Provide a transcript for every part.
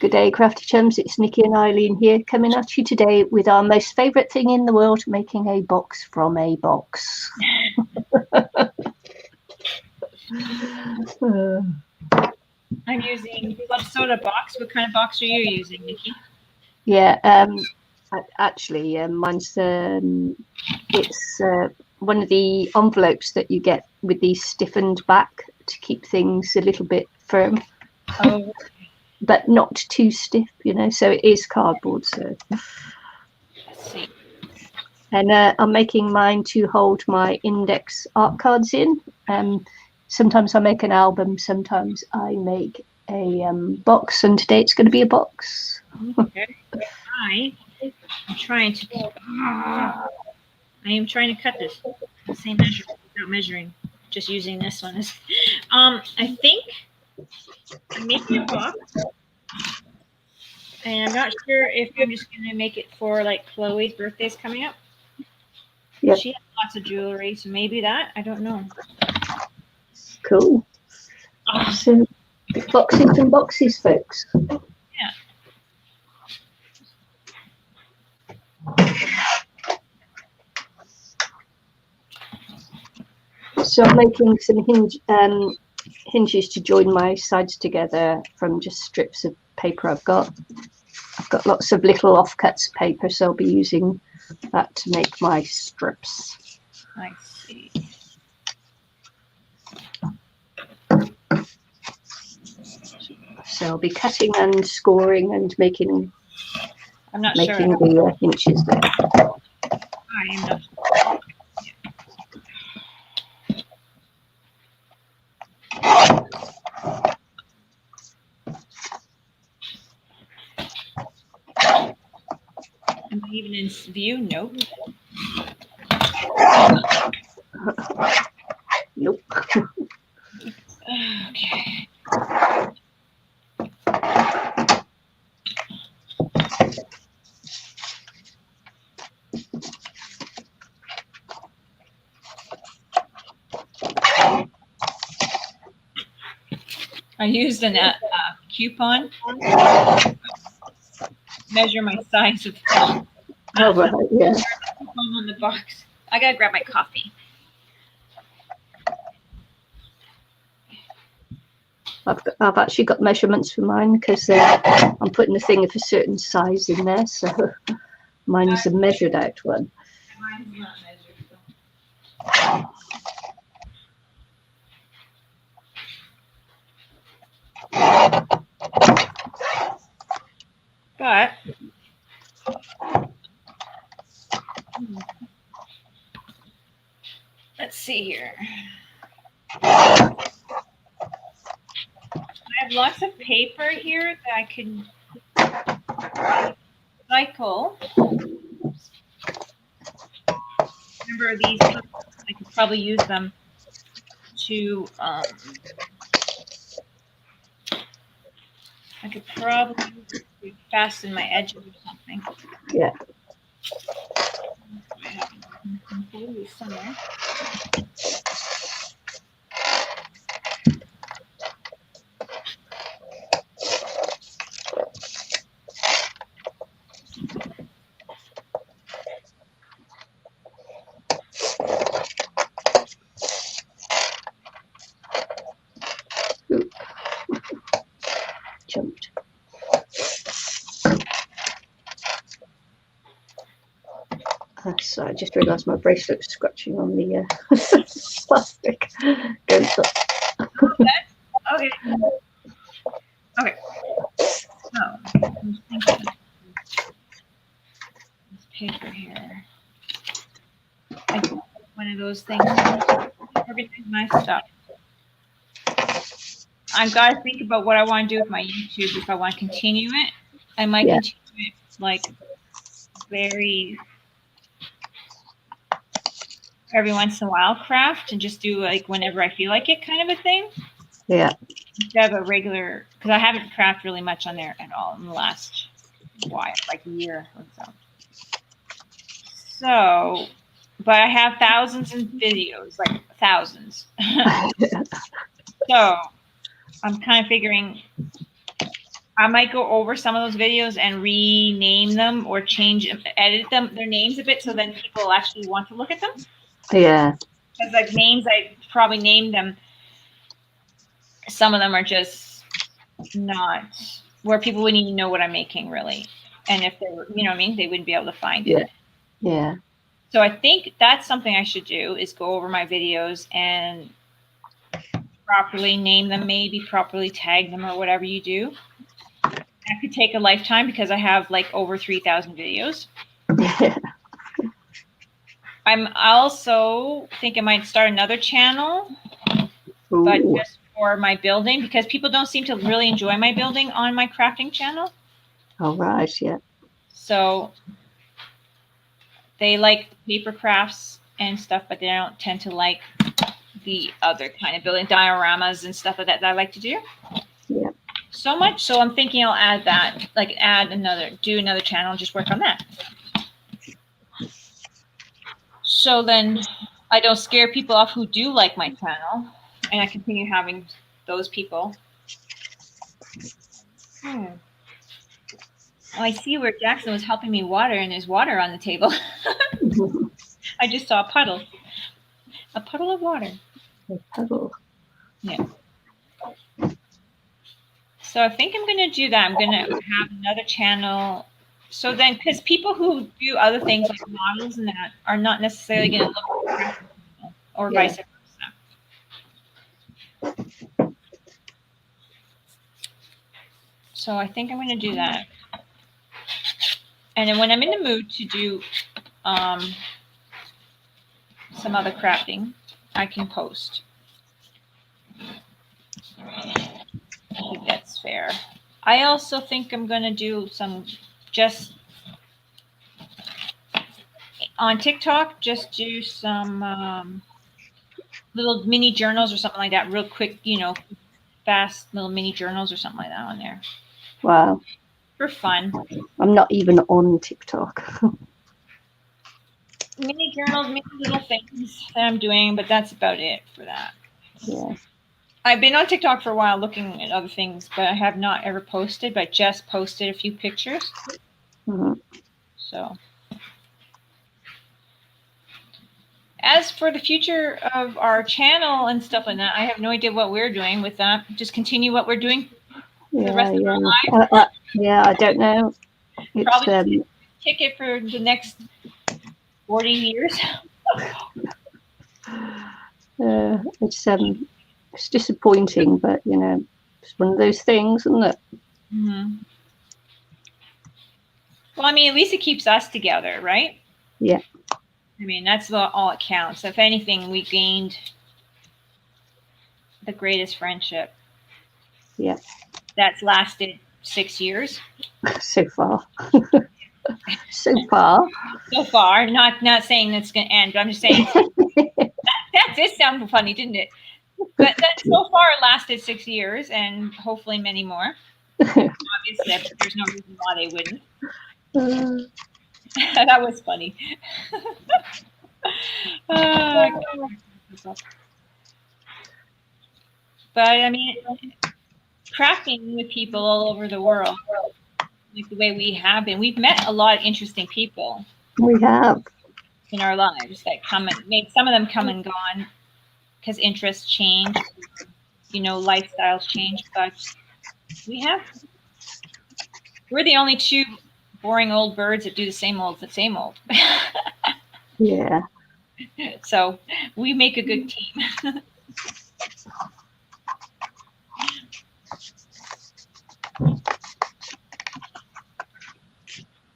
Good day, Crafty Chums. It's Nicky and Ilene here, coming at you today with our most favourite thing in the world, making a box from a box. I'm using club soda box. What kind of box are you using, Nicky? Yeah, actually, mine's it's one of the envelopes that you get with the stiffened back to keep things a little bit firm. Oh, but not too stiff, you know. So it is cardboard. So. Let's see. And I'm making mine to hold my index art cards in. Sometimes I make an album, sometimes I make a box, and today it's going to be a box. Okay. I am trying to cut this the same measure without measuring, just using this one. I think I'm making a box, and I'm not sure if I'm just going to make it for like Chloe's birthday's coming up. Yep. She has lots of jewelry, so maybe that. I don't know. Cool. So boxes and boxes, folks. Yeah. So I'm making some hinges to join my sides together from just strips of paper I've got. I've got lots of little offcuts paper, so I'll be using that to make my strips. I see. So I'll be cutting and scoring and making. I'm not making sure. the hinges there. I am not sure. Am I even in view? Nope. Nope. Okay. I used a coupon to measure my size of font. Oh, right, yeah. Coupon on the box. I gotta grab my coffee. I've actually got measurements for mine because I'm putting a thing of a certain size in there, so mine is a measured out one. Mine's not measured. So. But let's see here. I have lots of paper here that I can recycle. Remember these? I could probably use them to. I could probably fasten my edges or something. Yeah. Somewhere. Jumped. So I just realised my bracelet's scratching on the plastic. Okay. Okay. So I'm thinking this paper here. I do one of those things to organize my stuff. I've got to think about what I want to do with my YouTube. If I want to continue it, I might continue it like very every once in a while craft and just do like whenever I feel like it kind of a thing. Yeah. Instead of a regular, because I haven't crafted really much on there at all in the last while, like a year or so. So, but I have thousands of videos, like thousands. So I'm kind of figuring I might go over some of those videos and rename them or change them, edit them, their names a bit, so then people actually want to look at them. Yeah. Because like names, I probably named them. Some of them are just not where people wouldn't even know what I'm making really, and if they were, you know what I mean, they wouldn't be able to find it. Yeah. So I think that's something I should do, is go over my videos and properly name them, maybe properly tag them or whatever you do. That could take a lifetime because I have like over 3,000 videos. Yeah. I'm also think I might start another channel, but Ooh. just for my building, because people don't seem to really enjoy my building on my crafting channel. All right. Yeah. So they like paper crafts and stuff, but they don't tend to like the other kind of building dioramas and stuff like that I like to do. Yeah. So much. So I'm thinking I'll add that, like do another channel, and just work on that. So then I don't scare people off who do like my channel, and I continue having those people. Well, I see where Jackson was helping me water, and there's water on the table. I just saw a puddle of water. A puddle. Yeah. So I think I'm going to do that. I'm going to have another channel. So then, because people who do other things like models and that are not necessarily going to look at the or vice versa. So I think I'm going to do that. And then when I'm in the mood to do some other crafting, I can post. I think that's fair. I also think I'm going to do some just on TikTok, just do some little mini journals or something like that, real quick, fast little mini journals or something like that on there. Wow. For fun. I'm not even on TikTok. Mini journals, mini little things that I'm doing, but that's about it for that. Yeah. I've been on TikTok for a while looking at other things, but I have not ever posted, but just posted a few pictures. Mm-hmm. So as for the future of our channel and stuff like that, I have no idea what we're doing with that. Just continue what we're doing for the rest of our lives. Yeah, I don't know. It's, probably ticket for the next 40 years. It's disappointing, but it's one of those things, isn't it? Mm-hmm. Well, I mean, at least it keeps us together, right? Yeah. I mean, that's all it counts. If anything, we gained the greatest friendship. Yeah. That's lasted 6 years. So far. So far. So far. Not saying that's going to end, but I'm just saying that did sound funny, didn't it? But that so far it lasted 6 years, and hopefully many more. Obviously, there's no reason why they wouldn't. That was funny. But I mean, crafting with people all over the world, like the way we have been, we've met a lot of interesting people. We have in our lives that come and made some of them come and gone because interests change, lifestyles change. But we're the only two boring old birds that do the same old. Yeah. So we make a good team.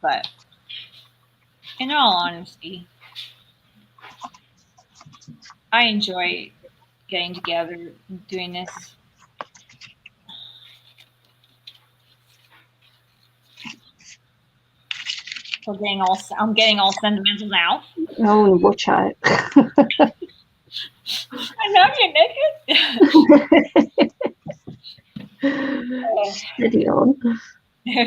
But in all honesty, I enjoy getting together and doing this. I'm getting all sentimental now. Oh, watch out. I know you're naked. Steady on.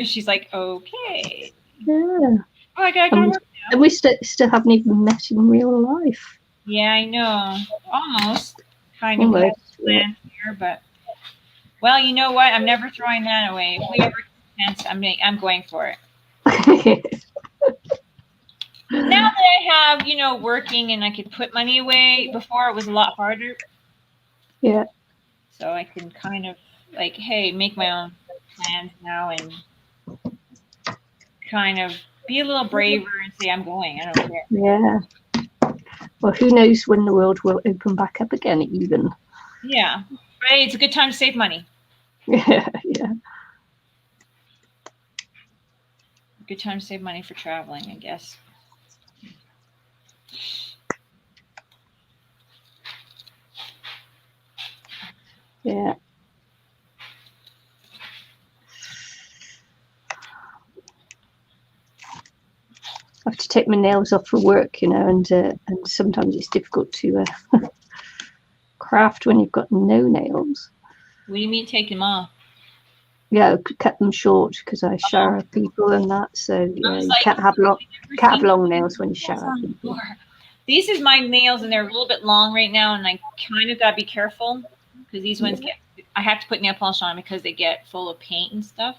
She's like, okay. Yeah. Oh, I gotta go to work now. And we still haven't even met in real life. Yeah, I know. Almost. Kind of planned here, but Well, you know what? I'm never throwing that away. If we ever get a chance, I'm going for it. Now that I have, working and I could put money away, before it was a lot harder. Yeah. So I can kind of like, hey, make my own plans now and kind of be a little braver and say I'm going. I don't care. Yeah. Well, who knows when the world will open back up again, even. Yeah. But hey, it's a good time to save money. Yeah. Yeah. Good time to save money for traveling, I guess. Yeah. I have to take my nails off for work, and sometimes it's difficult to craft when you've got no nails. What do you mean take them off? Yeah, cut them short because I shower people and that. So yeah, you can't have long nails when you shower people. These is my nails, and they're a little bit long right now, and I kind of gotta be careful because these ones I have to put nail polish on because they get full of paint and stuff.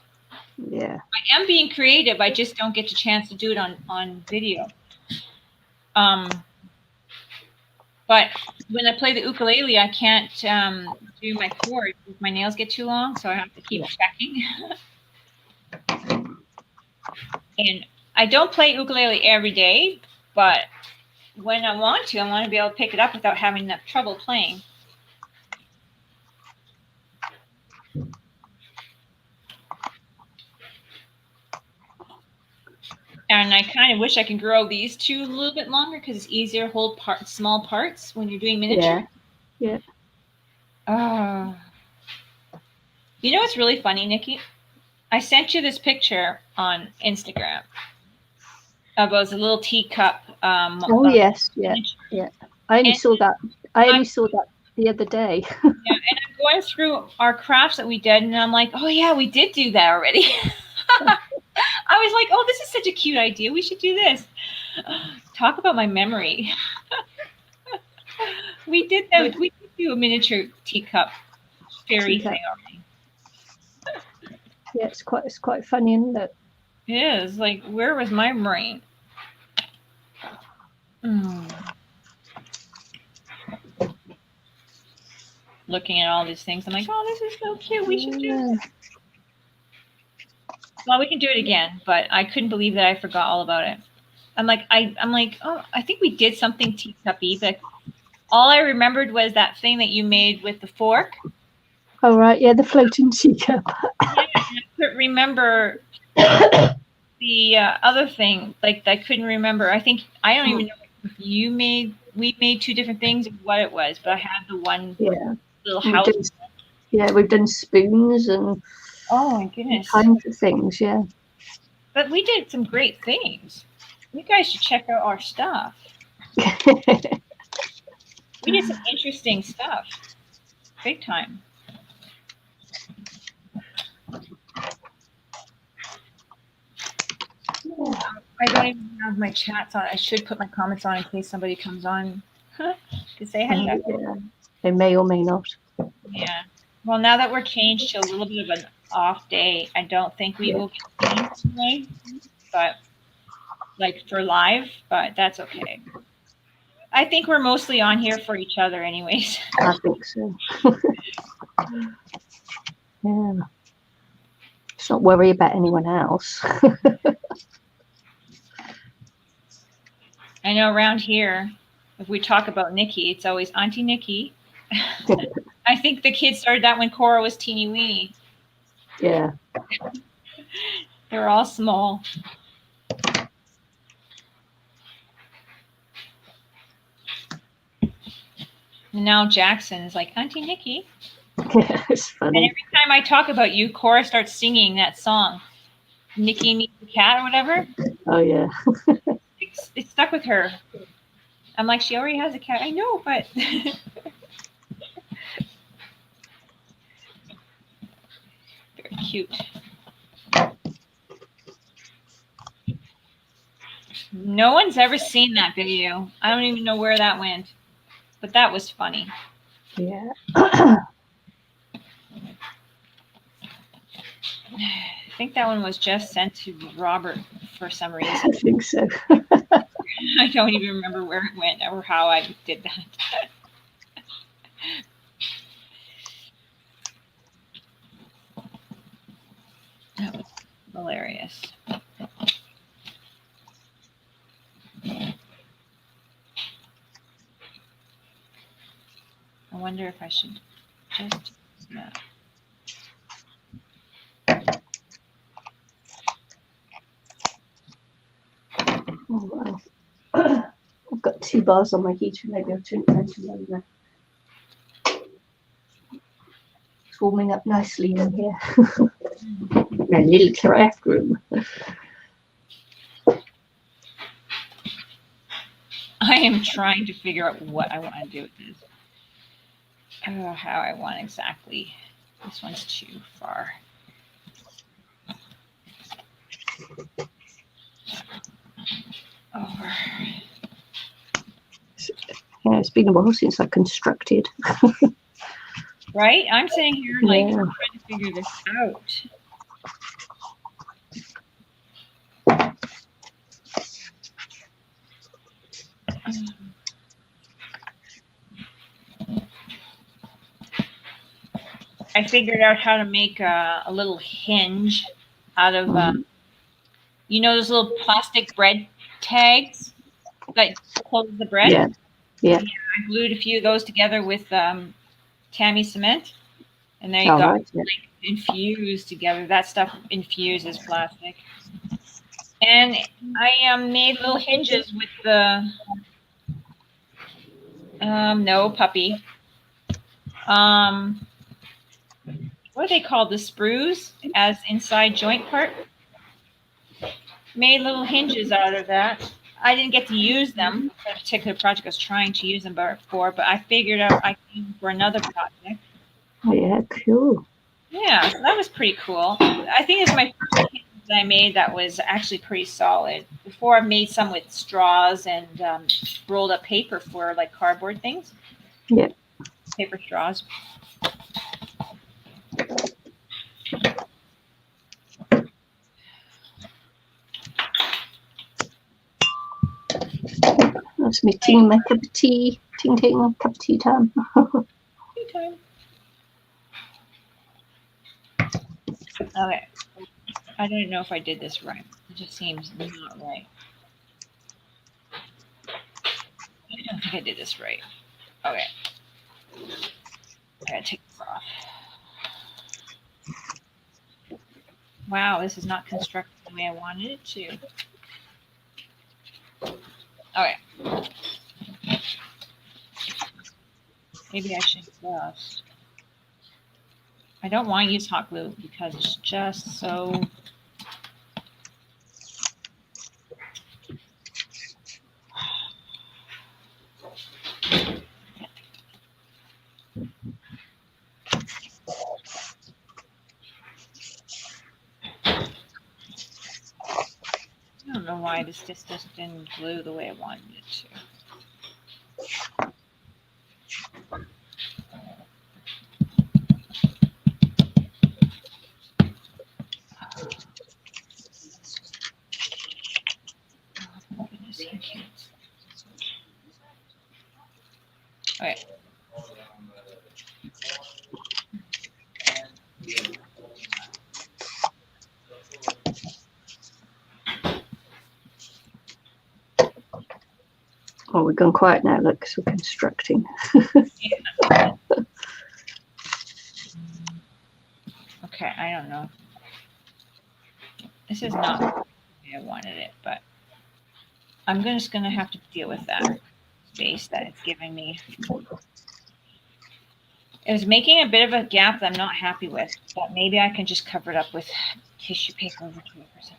Yeah. I am being creative. I just don't get the chance to do it on video. But when I play the ukulele, I can't do my chords if my nails get too long, so I have to keep checking. And I don't play ukulele every day, but when I want to be able to pick it up without having enough trouble playing. And I kind of wish I could grow these two a little bit longer because it's easier to hold small parts when you're doing miniature. Yeah. Oh. You know what's really funny, Nikki? I sent you this picture on Instagram about a little teacup. Oh yes, yeah. I only saw that the other day. Yeah, and I'm going through our crafts that we did, and I'm like, oh yeah, we did do that already. I was like, oh, this is such a cute idea. We should do this. Talk about my memory. We did that. We did do a miniature teacup fairy thing already. Yeah, it's quite funny, isn't it? It is. Like, where was my brain? Looking at all these things, I'm like, oh, this is so cute. We should do this. Well, we can do it again, but I couldn't believe that I forgot all about it. I'm like, oh, I think we did something teacup-y, but all I remembered was that thing that you made with the fork. Oh, right. Yeah, the floating teacup. Yeah, I couldn't remember the other thing. Like, I couldn't remember. I don't even know if we made two different things of what it was, but I had the one little house. We've done spoons and oh my goodness, kinds of things, yeah. But we did some great things. You guys should check out our stuff. We did some interesting stuff. Big time. I don't even have my chats on. I should put my comments on in case somebody comes on to say hello. Yeah. They may or may not. Yeah. Well, now that we're changed to a little bit of an off day, I don't think we will get seen tonight, but like for live, but that's okay. I think we're mostly on here for each other anyways. I think so. Yeah. Let's not worry about anyone else. I know around here, if we talk about Nicky, it's always Auntie Nicky. I think the kids started that when Cora was teeny weeny. Yeah. They're all small. And now Jackson is like, Auntie Nicky. Yeah, it's funny. And every time I talk about you, Cora starts singing that song, Nicky Meets the Cat or whatever. Oh, yeah. It's stuck with her. I'm like, she already has a cat. I know, but... Very cute. No one's ever seen that video. I don't even know where that went. But that was funny. Yeah. I think that one was just sent to Robert for some I reason. think so. I don't even remember where it went or how I did that. That was hilarious. I wonder if I should just Oh, wow. I've got 2 bars on my heater. Maybe I'll turn it down to It's warming up nicely in here. A little craft room. I am trying to figure out what I want to do with this. How I want exactly. This one's too far. Over. Yeah, it's been a while since I constructed. Right? I'm sitting here like Yeah. trying to figure this out. I figured out how to make a little hinge out of, those little plastic bread tags that close the bread? Yeah. Yeah. I glued a few of those together with Tammy cement. And there you All go. right, yeah. Like infused together. That stuff infuses plastic. And I made little hinges with the no puppy. What are they called? The sprues as inside joint part. Made little hinges out of that. I didn't get to use them for a particular project I was trying to use them for, but I figured out I could use them for another project. Oh, yeah, cool. Yeah, so that was pretty cool. I think it's my first hinge that I made that was actually pretty solid. Before I've made some with straws and rolled up paper for like cardboard things. Yeah. Paper straws. That's me teeing my cup of tea. Ting my cup of tea time. Tea time. Okay. I don't know if I did this right. It just seems not right. I don't think I did this right. Okay. I gotta take this off. Wow, this is not constructed the way I wanted it to. Okay. Maybe I should just. I don't want to use hot glue because it's just so. I don't know why this just didn't glue the way I wanted it to. Oh, goodness, I can't. Okay. Oh, we're gone quiet now, look, because we're constructing. Yeah. Okay, I don't know. This is not the way I wanted it, but I'm just going to have to deal with that space that it's giving me. It was making a bit of a gap that I'm not happy with, but maybe I can just cover it up with tissue paper over here or something.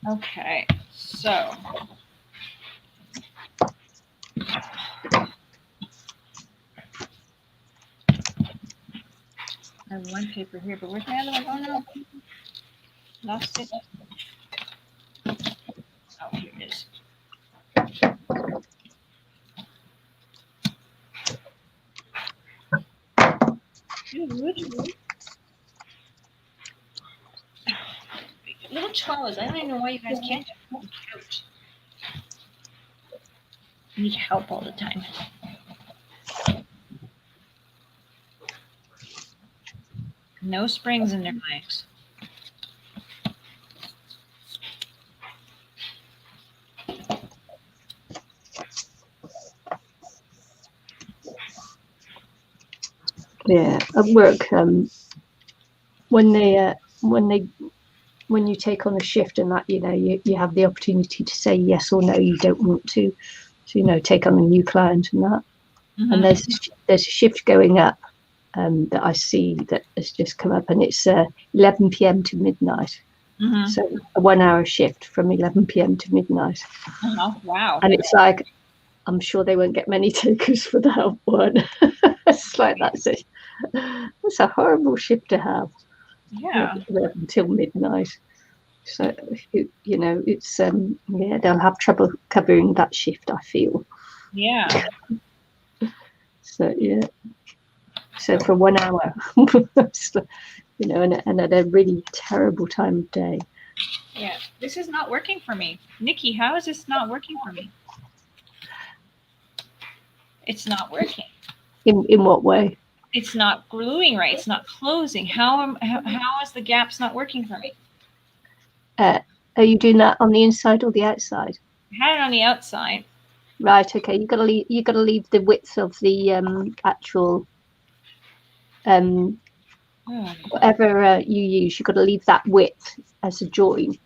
Okay, so have one paper here, but where's my other one? Oh no, lost it. Oh, here it is. Little chihuahuas. I don't even know why you guys can't just put on the couch. I need help all the time. No springs in their legs. Yeah, at work, when you take on a shift and that, you have the opportunity to say yes or no. You don't want to take on a new client and that. Mm-hmm. And there's a shift going up that I see that has just come up, and it's 11 p.m. to midnight. Mm-hmm. So a 1 hour shift from 11 p.m. to midnight. Oh, wow. And it's like, I'm sure they won't get many takers for that one. It's like, that's a horrible shift to have. Yeah. Until midnight. So, it's, they'll have trouble covering that shift, I feel. Yeah. So, yeah. So for 1 hour, and at a really terrible time of day. Yeah, this is not working for me. Nicky, how is this not working for me? It's not working. In what way? It's not gluing right. It's not closing. How is the gaps not working for me? Are you doing that on the inside or the outside? I had it on the outside. Right. Okay. You gotta leave the width of the actual whatever you use. You got to leave that width as a join,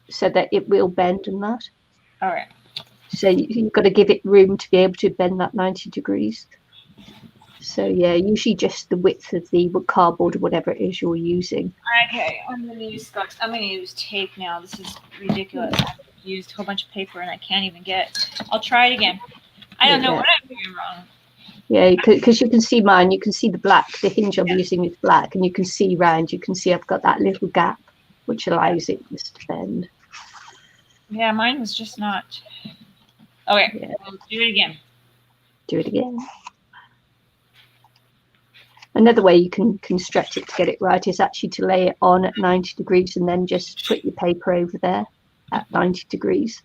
so that it will bend and that. All right. So you've got to give it room to be able to bend that 90 degrees. So yeah, usually just the width of the cardboard or whatever it is you're using. Okay, I'm gonna use tape now. This is ridiculous. I've used a whole bunch of paper and I can't even get. I'll try it again. I don't know what I'm doing wrong. Yeah, because you can see mine. You can see the black. The hinge I'm using is black, and you can see round. You can see I've got that little gap, which allows it just to bend. Yeah, mine was just not. Okay, I'll do it again. Do it again. Another way you can stretch it to get it right is actually to lay it on at 90 degrees and then just put your paper over there at 90 degrees,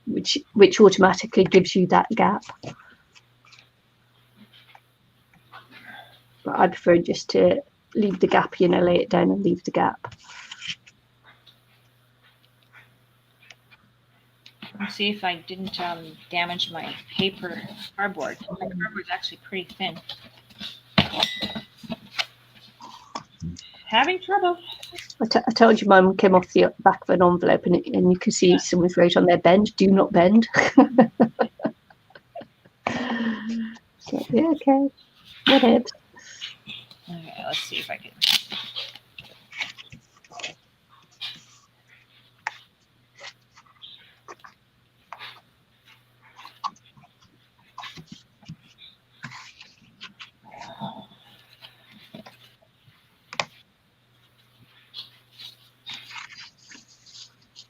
which automatically gives you that gap. But I prefer just to leave the gap, lay it down and leave the gap. Let's see if I didn't damage my cardboard. My cardboard's actually pretty thin. Having trouble. I told you mine came off the back of an envelope, and you can see someone's wrote on there, "Bend, do not bend." So, yeah, okay. Whatever. Okay, let's see if I can.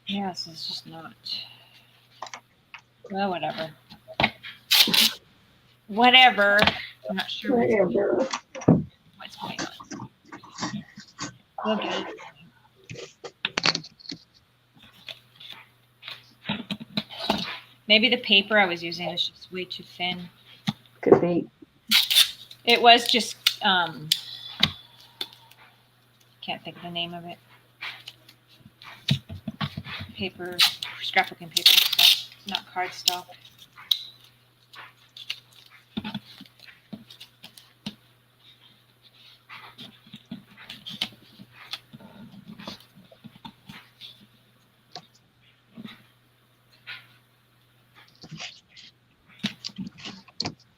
Yes, it's just not. Well, whatever. Whatever. I'm not sure what's going on. We'll get it. Maybe the paper I was using was just way too thin. Could be. It was just can't think of the name of it. Paper, scrapbooking paper, so not cardstock.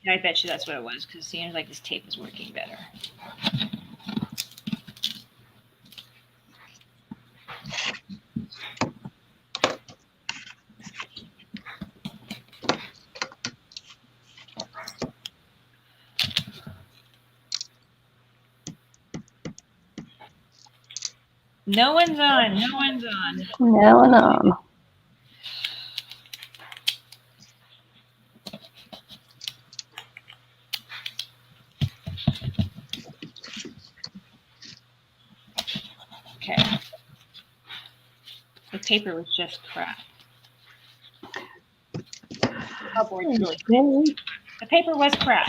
I bet you that's what it was, because it seems like this tape is working better. No one's on. No one's on. No one on. Okay. The paper was just crap. Oh boy, really. The paper was crap.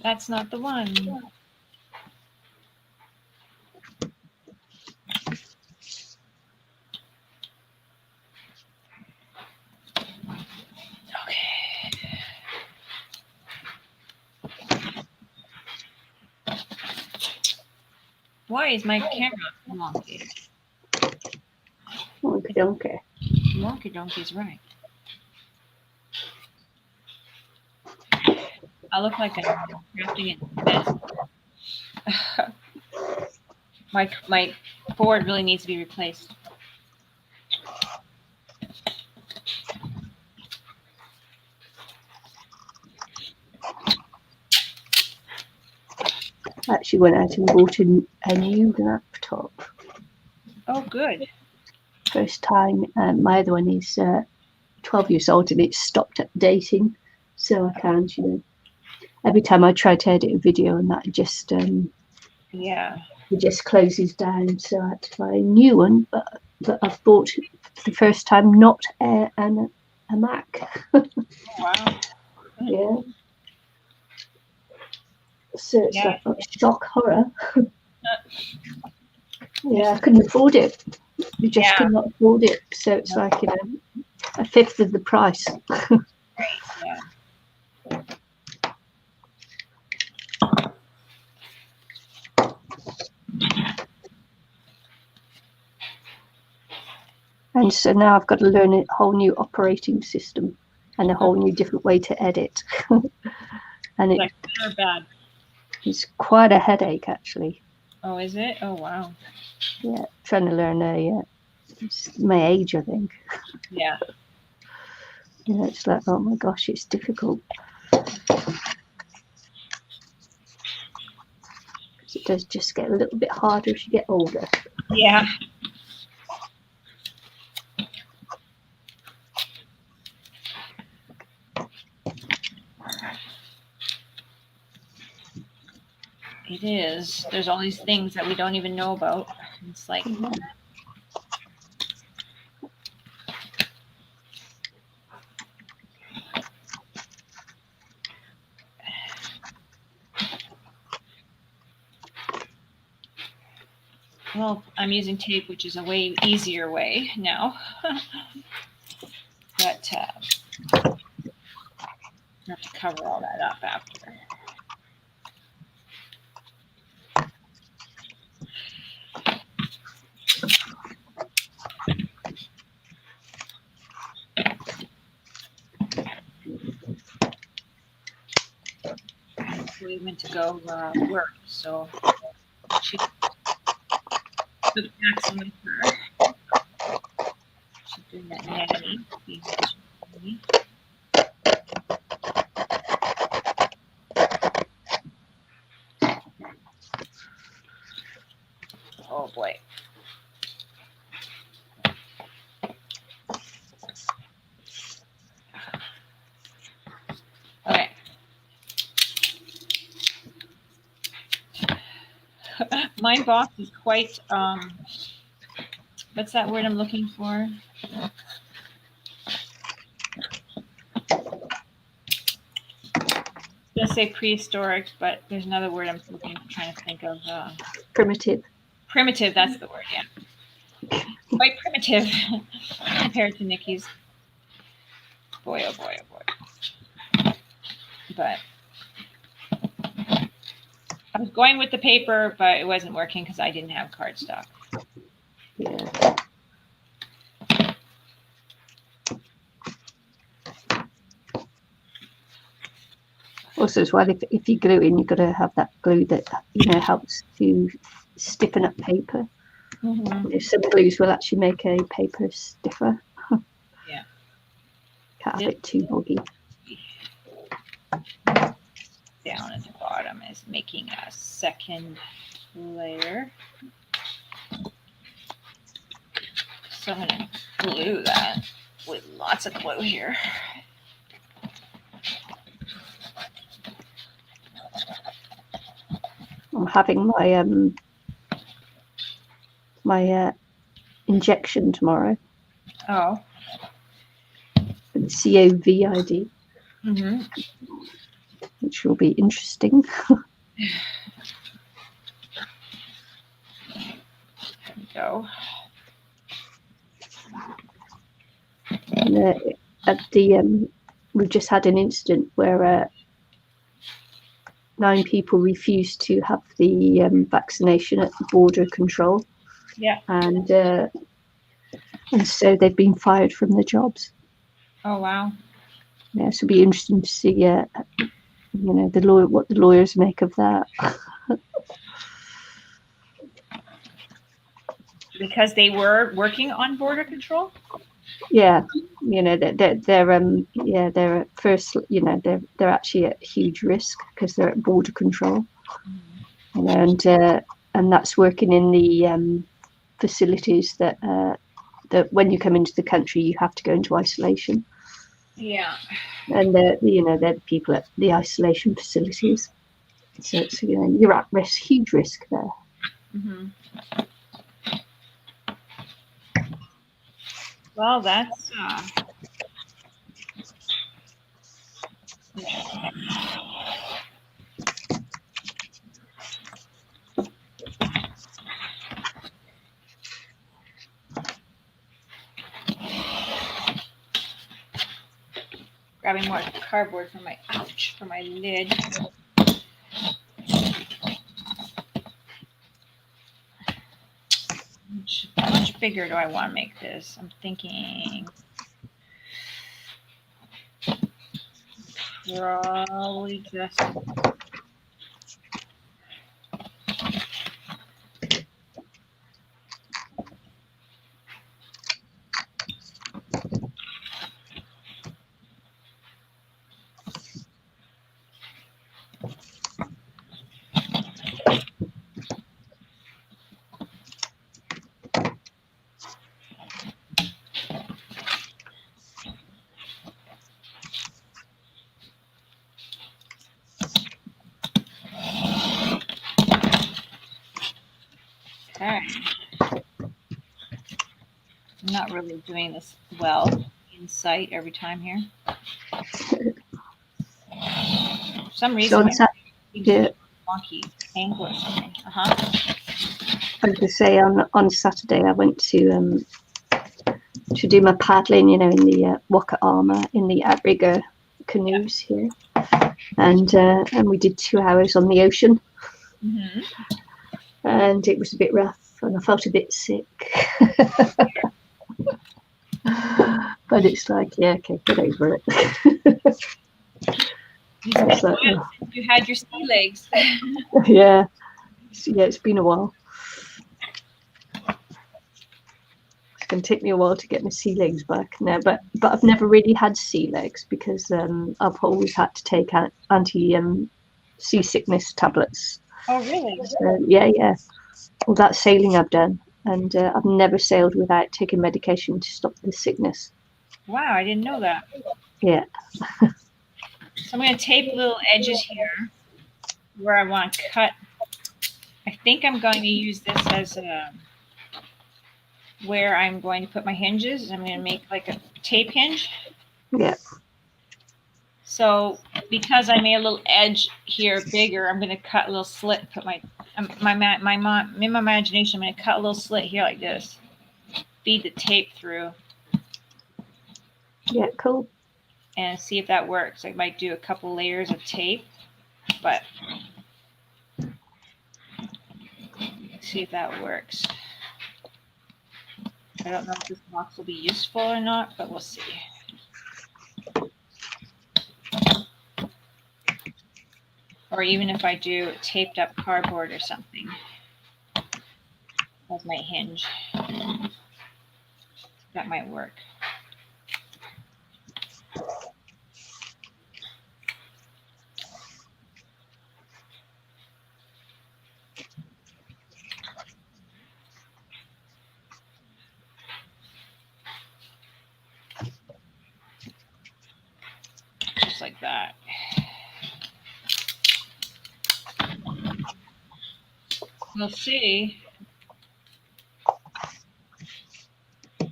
That's not the one. Okay. Why is my camera wonky? Wonky donkey. Wonky donkey's right. I look like I'm crafting in bed. my board really needs to be replaced. I actually went out and bought a new laptop. Oh, good. First time. My other one is 12 years old and it's stopped updating, so I can't, every time I try to edit a video and that just Yeah, it just closes down, so I had to buy a new one, but I've bought for the first time not a Mac. wow. Yeah, so it's like a shock horror. Yeah, I couldn't afford it. You just could not afford it, so it's like a fifth of the price. Yeah. And so now I've got to learn a whole new operating system and a whole new different way to edit. And Is that good or bad? It's quite a headache, actually. Oh, is it? Oh, wow. Yeah, trying to learn it's my age, I think. Yeah. Yeah, it's like, oh my gosh, it's difficult. It does just get a little bit harder as you get older. Yeah. It is. There's all these things that we don't even know about. It's like... Well, I'm using tape, which is a way easier way now. But I have to cover all that up after. We went to go work, so she took Max with her. She's doing that nanny. Oh boy. Okay. My box is quite what's that word I'm looking for? I'm gonna say prehistoric, but there's another word I'm trying to think of. Primitive. Primitive, that's the word, yeah. Quite primitive compared to Nicky's. Boy, oh boy, oh boy. but I was going with the paper, but it wasn't working because I didn't have cardstock. Yeah. Also, as well, if you glue in, you've got to have that glue that helps to stiffen up paper. Mm-hmm. Some glues will actually make a paper stiffer. Yeah. Can't have it too boggy. Down at the bottom is making a second layer. So I'm going to glue that with lots of glue here. I'm having my injection tomorrow. Oh. For the COVID. Mm-hmm. Which will be interesting. There we go. And, we've just had an incident where 9 people refused to have the vaccination at the border control. Yeah. And so they've been fired from their jobs. Oh, wow. Yeah, so it'll be interesting to see, what the lawyers make of that. Because they were working on border control? Yeah, they're at first, they're actually at huge risk because they're at border control, and that's working in the facilities that when you come into the country you have to go into isolation. Yeah. And they're people at the isolation facilities, so it's, you're at risk, huge risk there. Mm-hmm. Well, that's grabbing more cardboard for my lid. How much bigger do I want to make this? I'm thinking probably just okay. I'm not really doing this well in sight every time here. For some reason, wonky angle or something. I was going to say on Saturday I went to do my paddling, in the Waka Armour in the outrigger canoes here, and we did 2 hours on the ocean. Mm-hmm. And it was a bit rough, and I felt a bit sick. But it's like, yeah, okay, get over it. It's like, you had your sea legs. Yeah, it's been a while. It's going to take me a while to get my sea legs back now, but I've never really had sea legs because I've always had to take anti seasickness tablets. Oh, really? So, yeah. All that sailing I've done, and I've never sailed without taking medication to stop the sickness. Wow, I didn't know that. Yeah. So I'm going to tape little edges here where I want to cut. I think I'm going to use this as where I'm going to put my hinges. I'm going to make like a tape hinge. Yeah. So because I made a little edge here bigger, I'm going to cut a little slit. Put in my imagination, I'm going to cut a little slit here like this. Feed the tape through. Yeah, cool. and see if that works. I might do a couple layers of tape, but see if that works. I don't know if this box will be useful or not, but we'll see. Or even if I do taped up cardboard or something as my hinge, that might work. Just like that. We'll see. I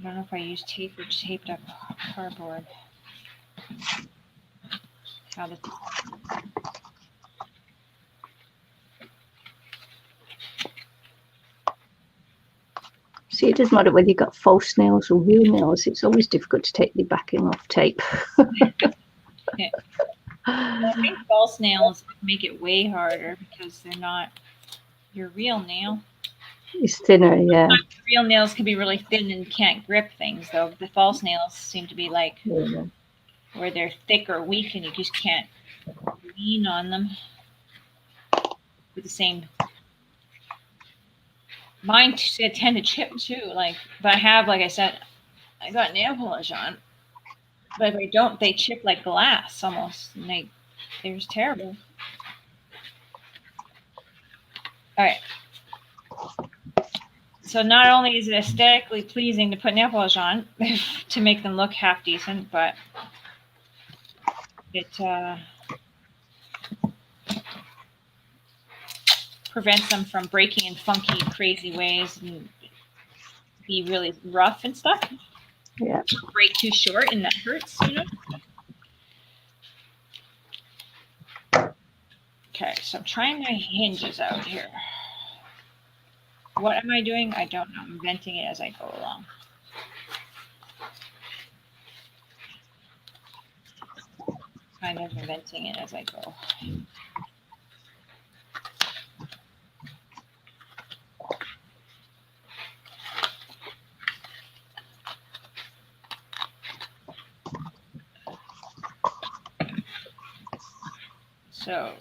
don't know if I use tape or taped up cardboard. How this See, it doesn't matter whether you've got false nails or real nails. It's always difficult to take the backing off tape. Yeah. Well, I think false nails make it way harder because they're not your real nail. It's thinner, yeah. Real nails can be really thin and can't grip things, though. The false nails seem to be like where they're thick or weak and you just can't lean on them with the same. Mine tend to chip too, but I have, like I said, I got nail polish on, but if I don't, they chip like glass almost, and they're just terrible. All right. So not only is it aesthetically pleasing to put nail polish on to make them look half decent, but it prevents them from breaking in funky, crazy ways and be really rough and stuff. Yeah. Break too short and that hurts, Okay, so I'm trying my hinges out here. What am I doing? I don't know. I'm inventing it as I go along. Kind of inventing it as I go. So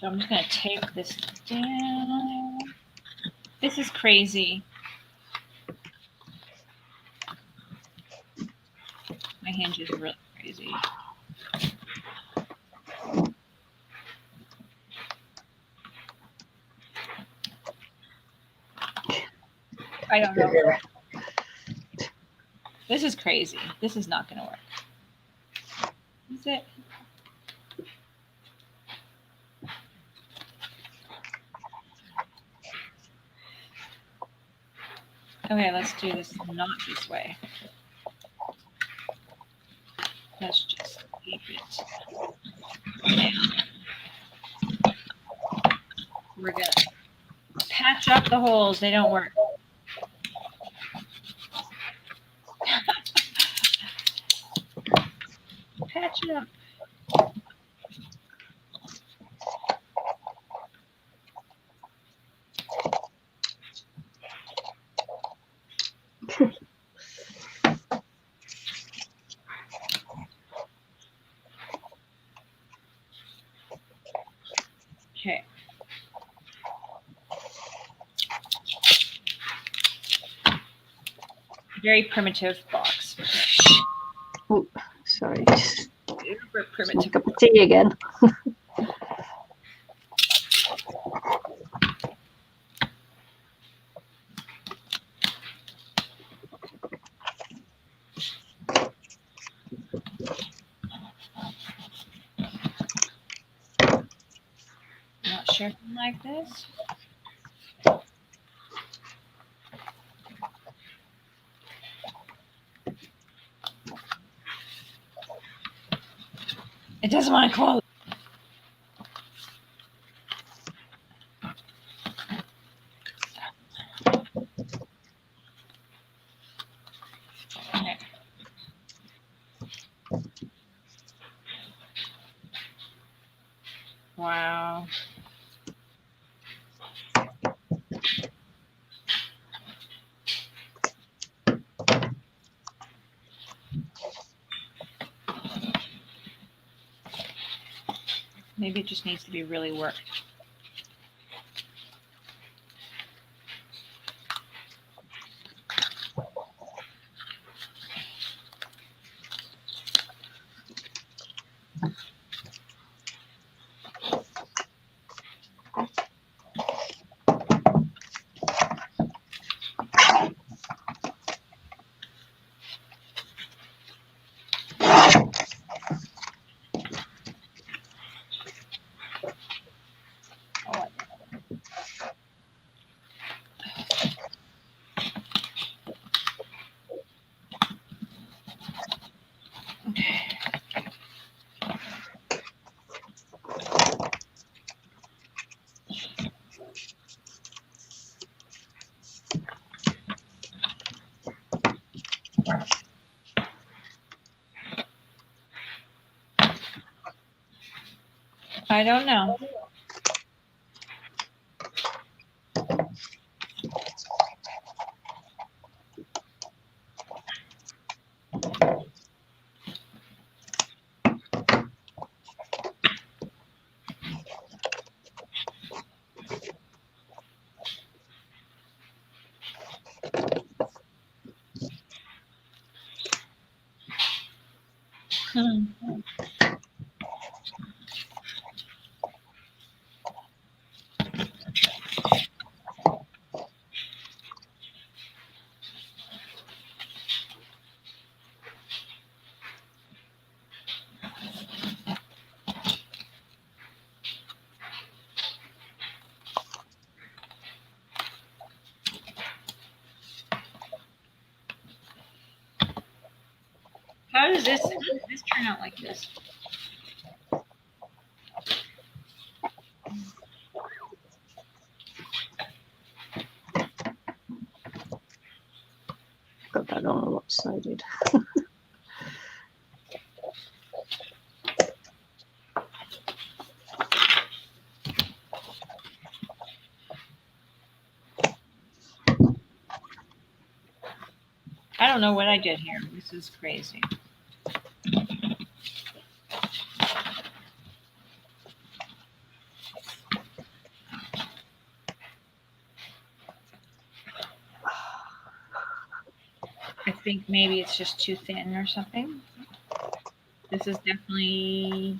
I'm just going to tape this down. This is crazy. My hinge is really crazy. I don't know. This is crazy. This is not going to work. Is it? Okay, let's do this not this way. Let's just keep it. We're going to patch up the holes. They don't work. Patch it up. Okay. Very primitive box. Oh, sorry. Super primitive. Cup of tea again. Not sure if I like this. It doesn't want to close. Wow. Maybe it just needs to be really worked. I don't know. How does this turn out like this? Got that on lopsided. I don't know what I did here. This is crazy. I think maybe it's just too thin or something. This is definitely...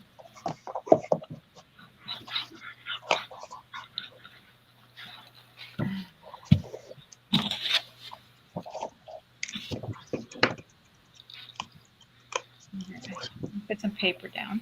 Put some paper down.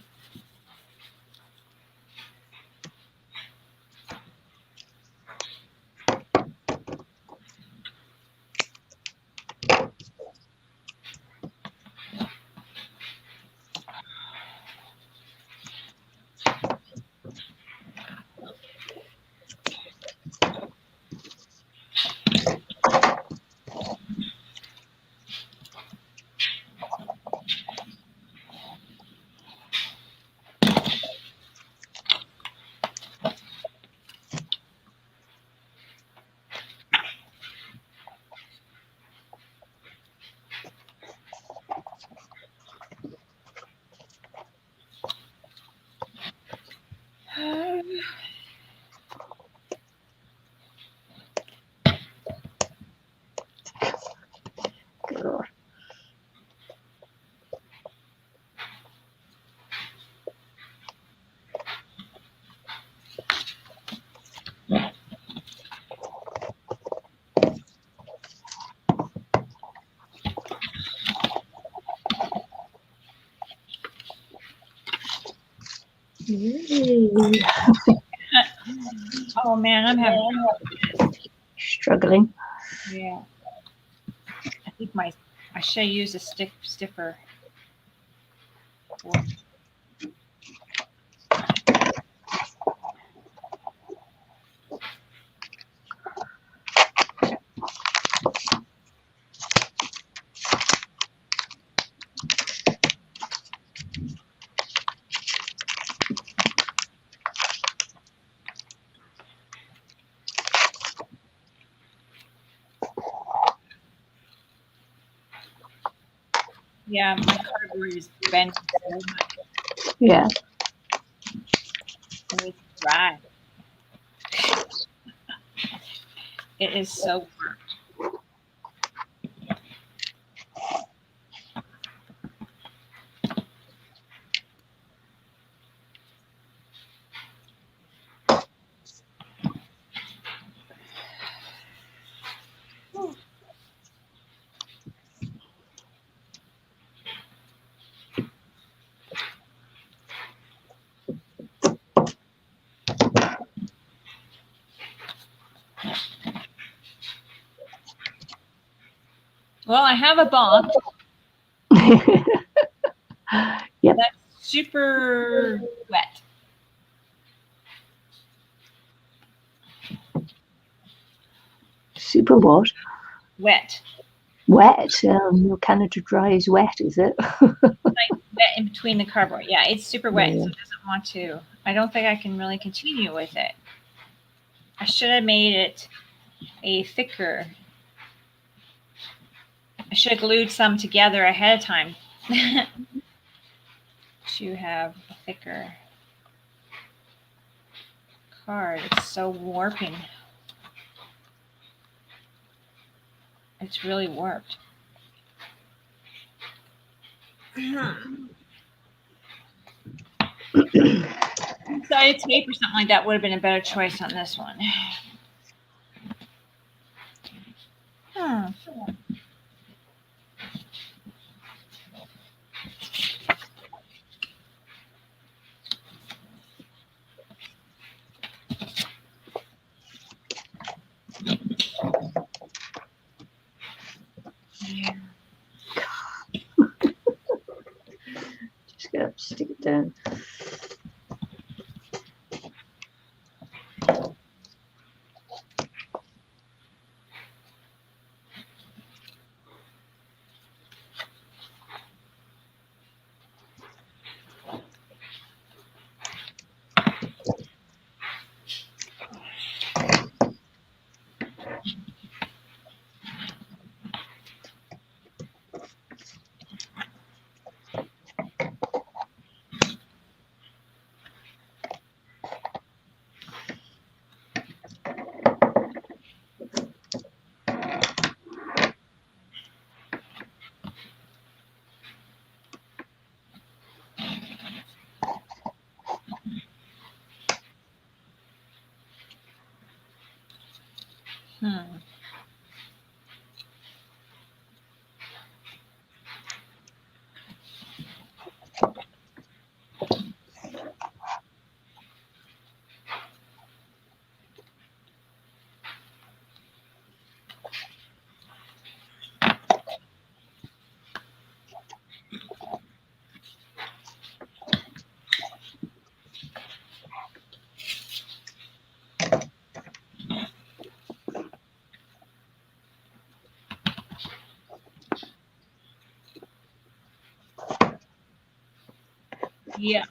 Oh man, I'm having struggling. Yeah. I think I should use a stiffer. Yeah, my cardboard is bent so much. Yeah. It needs to dry. It is so worked. Well, I have a box. Yep. That's super wet. Super what? Wet. Wet. Your Canada Dry is wet, is it? Like wet in between the cardboard. Yeah, it's super wet, Yeah. so it doesn't want to. I don't think I can really continue with it. I should have made it a thicker. I should have glued some together ahead of time to have a thicker card. It's so warping. It's really warped. Sided tape or something like that would have been a better choice on this one. Yeah. Just gonna stick it down. Yeah.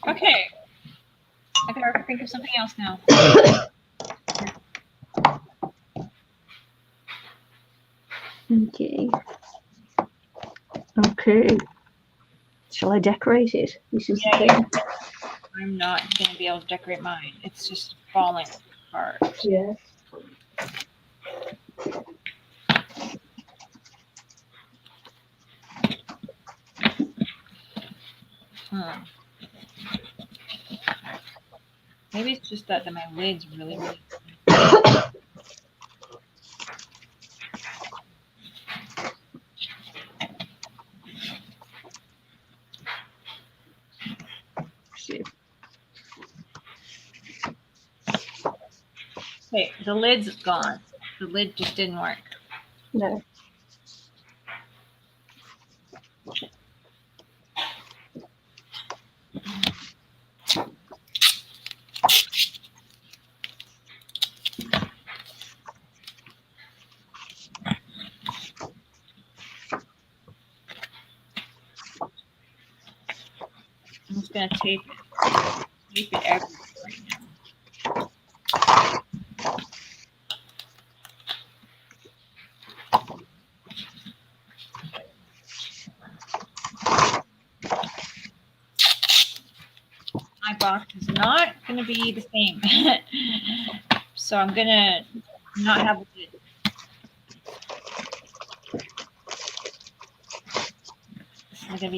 Okay. I gotta think of something else now. Okay. Okay. Shall I decorate it? This is the thing. I'm not gonna be able to decorate mine. It's just falling apart. Yeah. Maybe it's just that my lid's really. See. Okay, the lid's gone. The lid just didn't work. No. I'm just gonna tape it everywhere right now. My box is not gonna be the same, so I'm gonna not have a lid. This is gonna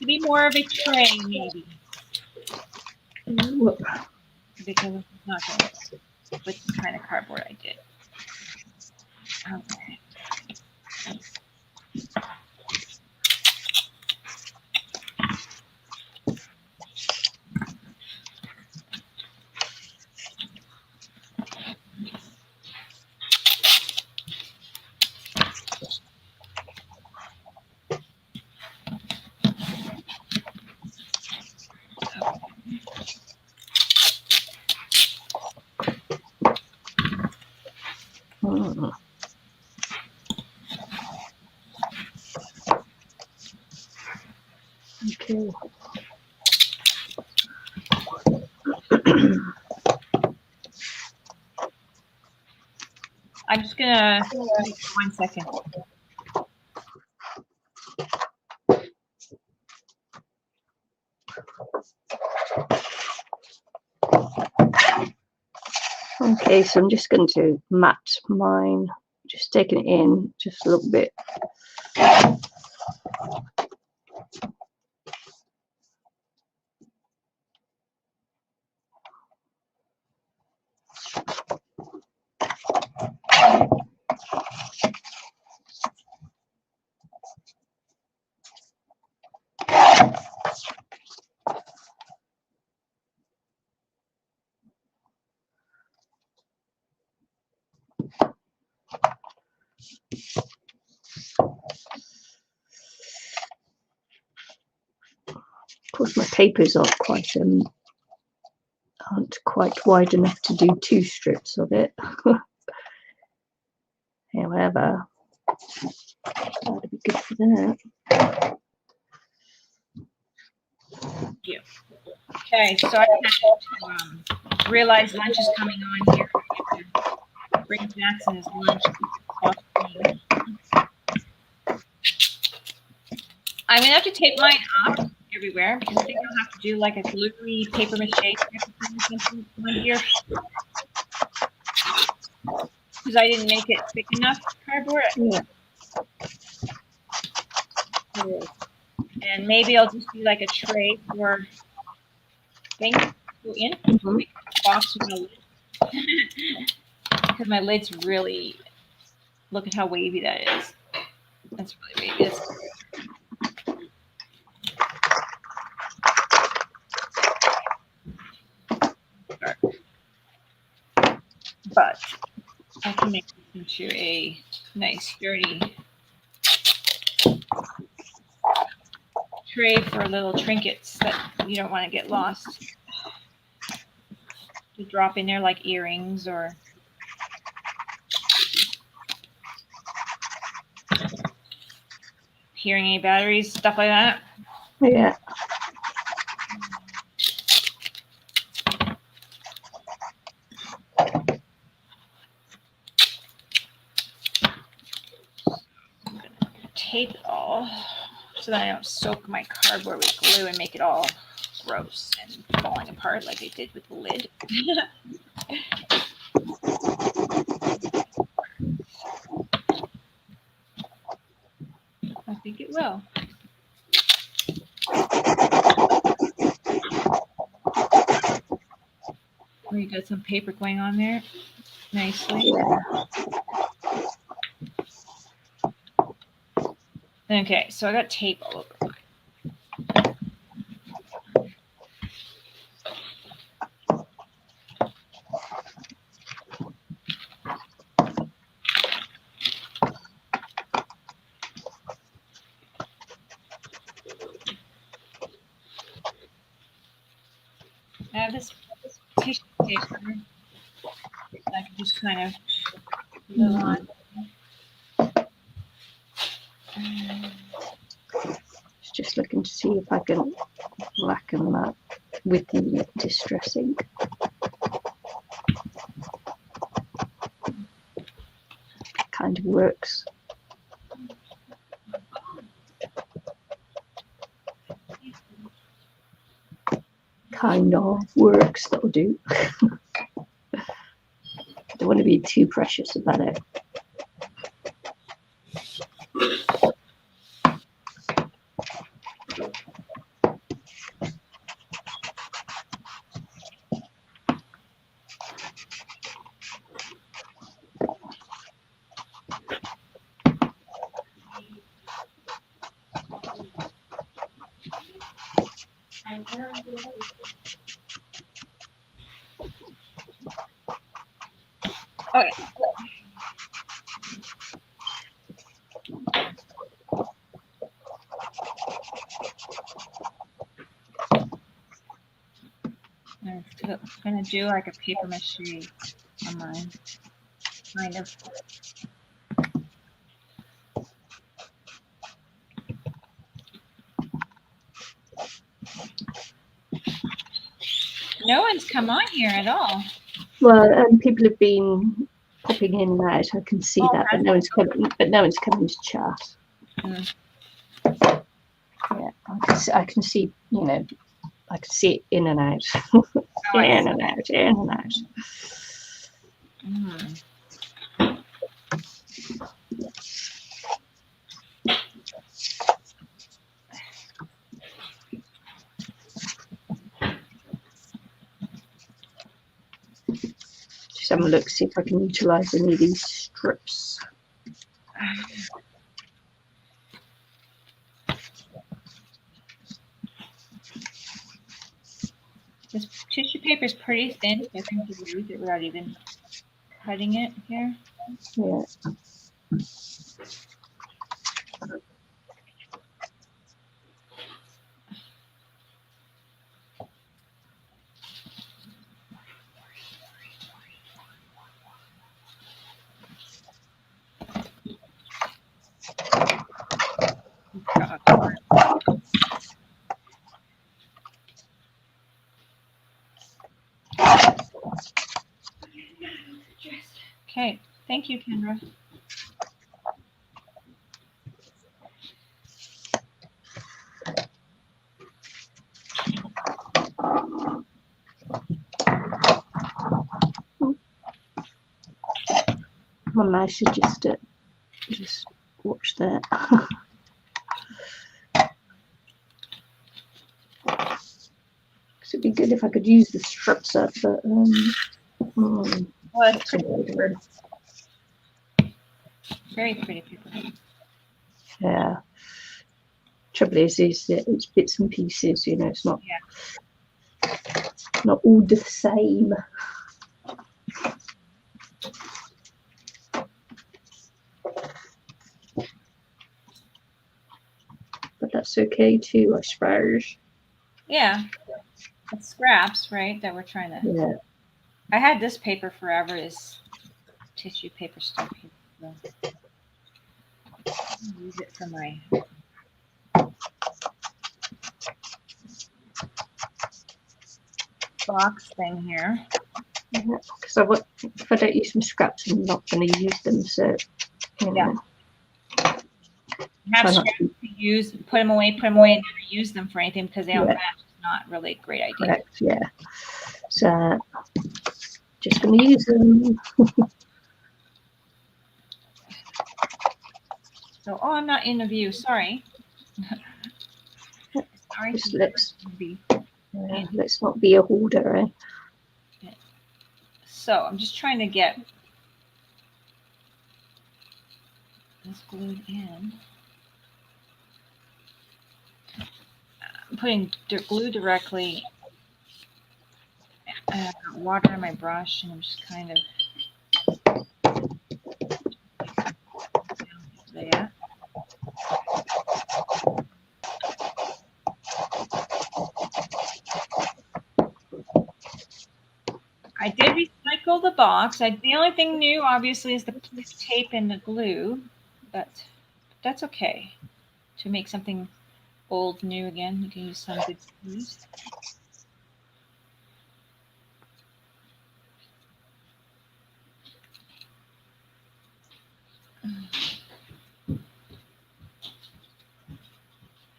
be more of a tray, maybe. Because it's not going with the kind of cardboard I did. Okay. Okay. I'm just gonna wait 1 second. Okay, so I'm just going to mat mine, just taking it in just a little bit. Of course, my papers aren't quite wide enough to do 2 strips of it. However, that'd be good for that. Thank you. Okay, so I have to realize lunch is coming on here. I have to bring Jackson his lunch. I'm gonna have to tape mine up everywhere because I think I'll have to do like a glue-y paper mache type of thing on here because I didn't make it thick enough cardboard. Yeah. And maybe I'll just do like a tray for things to go in. Make a box with my lid. Because my lid's really, look at how wavy that is. That's really wavy. But I can make this into a nice sturdy tray for little trinkets that you don't want to get lost. To drop in there like earrings or hearing aid batteries, stuff like that. Yeah. Tape it all so that I don't soak my cardboard with glue and make it all gross and falling apart like I did with the lid. I think it will. We got some paper going on there nicely. Yeah. Okay, so I got tape all over mine. this tissue paper. I can just kind of glue on. Just looking to see if I can blacken that with the distress ink. Kind of works. Kind of works, that'll do. Don't want to be too precious about it. Okay. I'm gonna do like a paper mache on mine, kind of. No one's come on here at all. Well, people have been popping in and out. I can see that, but no one's coming. But no one's coming to chat. Yeah, I can see. You know, I can see it in and out, in and out, in and out. Just have a look, see if I can utilize any of these strips. This tissue paper is pretty thin, so I think you can use it without even cutting it here. Yeah. Okay, thank you, Kendra. My mouse should just watch that. It'd be good if I could use the strips up, but well, it's very pretty paper. Yeah. Trouble is it's bits and pieces. You know, it's not not all the same. But that's okay too, I suppose. Yeah. It's scraps, right? That we're trying to. Yeah. I had this paper forever. This tissue paper stuff here. So use it for my box thing here. Because if I don't use some scraps, I'm not going to use them. So you know. Have scraps to use, put them away, and never use them for anything because they don't match. It's not really a great idea. Correct, yeah. So just going to use them. So, I'm not in the view. Sorry. Sorry. Let's not be a hoarder, eh? Okay. So I'm just trying to get this glued in. I'm putting glue directly, water in my brush, and I'm just kind of there. I did recycle the box. The only thing new, obviously, is the tape and the glue, but that's okay. To make something old new again, you can use some good glues.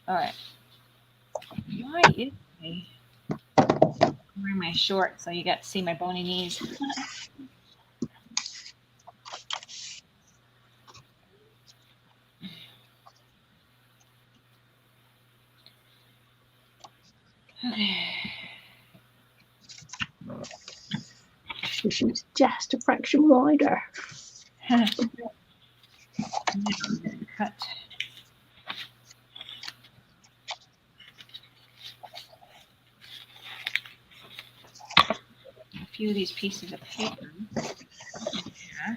All right. Why is me? I'm wearing my shorts, so you got to see my bony knees. Okay. Wish it was just a fraction wider. Cut. A few of these pieces of paper. Yeah.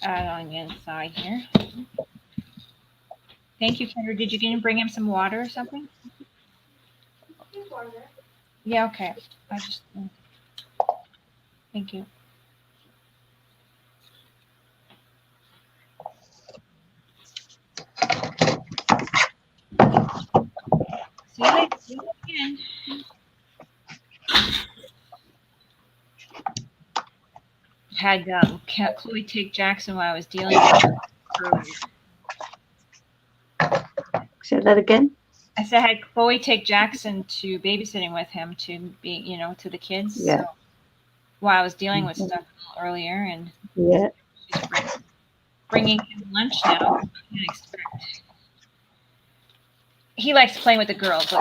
Add on the inside here. Thank you, Kendra. Did you bring him some water or something? Yeah, okay. Thank you. See you later. See you again. Had Chloe take Jackson while I was dealing with her earlier. Say that again. I said I had Chloe take Jackson to babysitting with him to be, to the kids. Yeah. So while I was dealing with stuff earlier, and she's bringing him lunch now. I can't expect. He likes playing with the girls.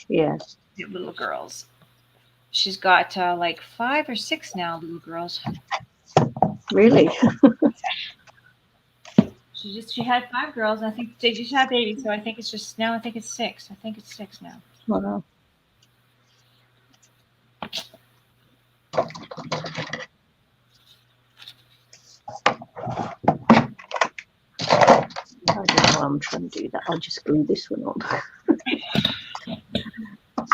Yeah. The little girls. She's got like 5 or 6 now, little girls. Really? She had 5 girls, and I think they just had babies, so I think it's just now. I think it's 6. I think it's 6 now. Wow. I don't know why I'm trying to do that. I'll just glue this one on.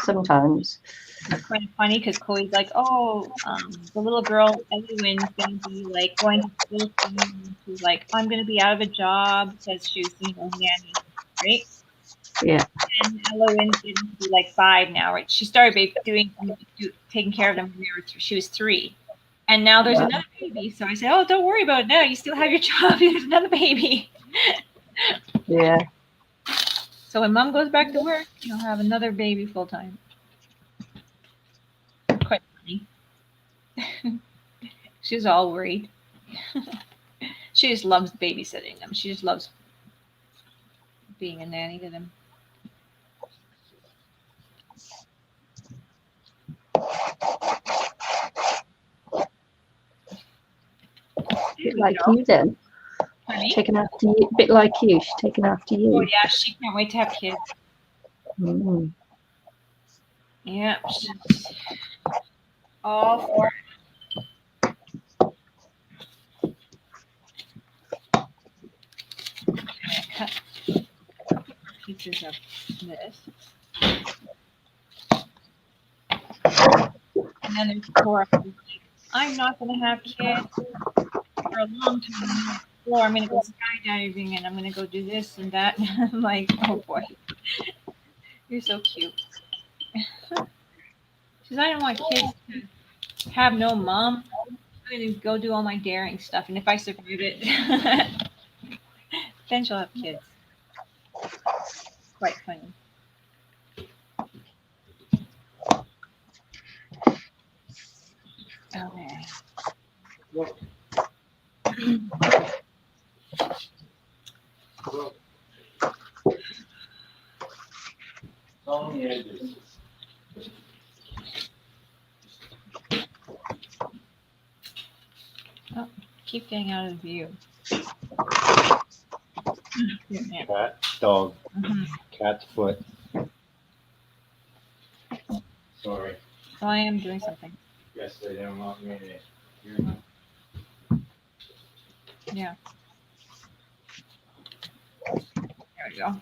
Sometimes. It's kind of funny because Chloe's like, oh, the little girl Evelyn's going to be like going to school soon. She's like, I'm going to be out of a job because she was nanny, right? Yeah. And Eloise is going to be like 5 now, right? She started taking care of them when she was 3. And now there's another baby. So I said, oh, don't worry about it now. You still have your job. There's another baby. Yeah. So when Mom goes back to work, you'll have another baby full time. Quite funny. She's all worried. She just loves babysitting them. She just loves being a nanny to them. Bit like you then. Taken after you. Bit like you. She's taken after you. Oh yeah, she can't wait to have kids. Mm. Yeah, she's all for it. Cut a couple more pieces of this. And then there's Cora. I'm not going to have kids for a long time. Or I'm going to go skydiving and I'm going to go do this and that. And I'm like, oh boy, you're so cute. Because I don't want kids to have no mom. I'm going to go do all my daring stuff. And if I survive it, then she'll have kids. Quite funny. Okay. On the edges. Oh, keep getting out of view. Cat, dog, cat's foot. Sorry. Oh, I am doing something. Yes, they don't want me to. Yeah. There we go.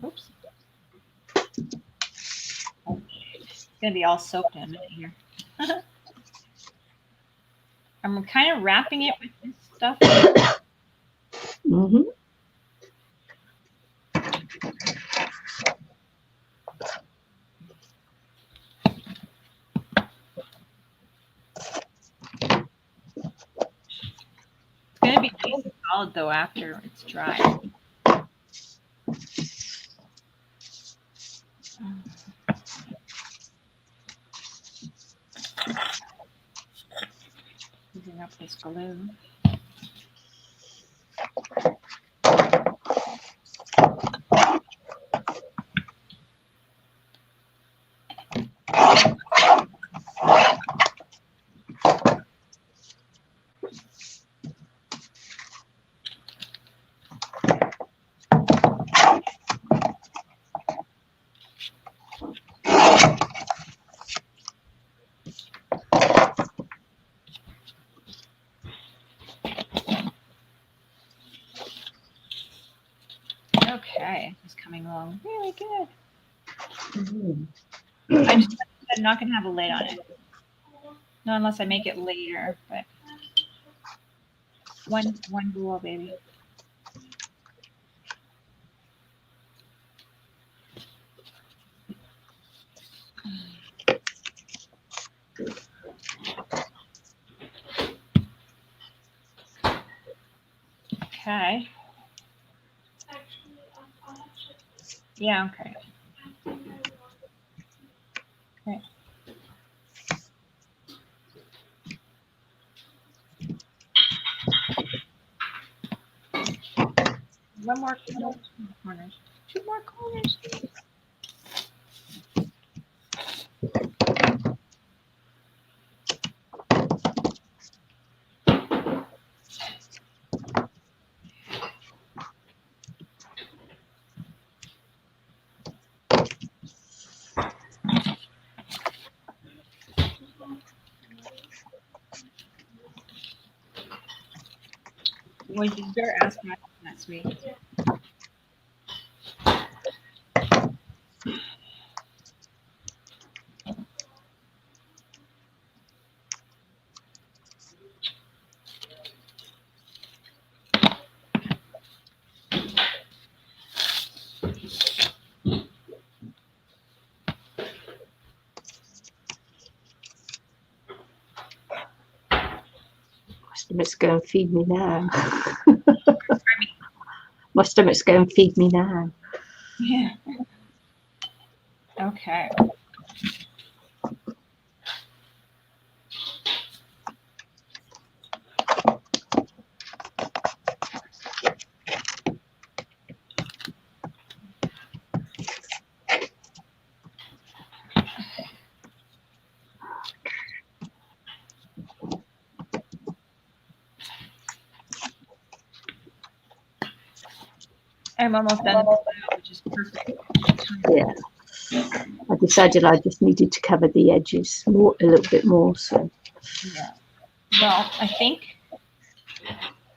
Oops. It's gonna be all soaked in a minute here. I'm kind of wrapping it with this stuff. Mm-hmm. It's gonna be nice and solid though after it's dry. Using up this glue. Okay, it's coming along really good. I just I'm not gonna have a lid on it. No, unless I make it later, but one bowl, baby. Okay. Yeah, okay. Okay. One more corner. Two more corners. When did your ask me last week? My stomach's going to feed me now. My stomach's going to feed me now. Yeah. Okay. I'm almost done, which is perfect. Yeah. I decided I just needed to cover the edges more, a little bit more. So. Yeah. Well, I think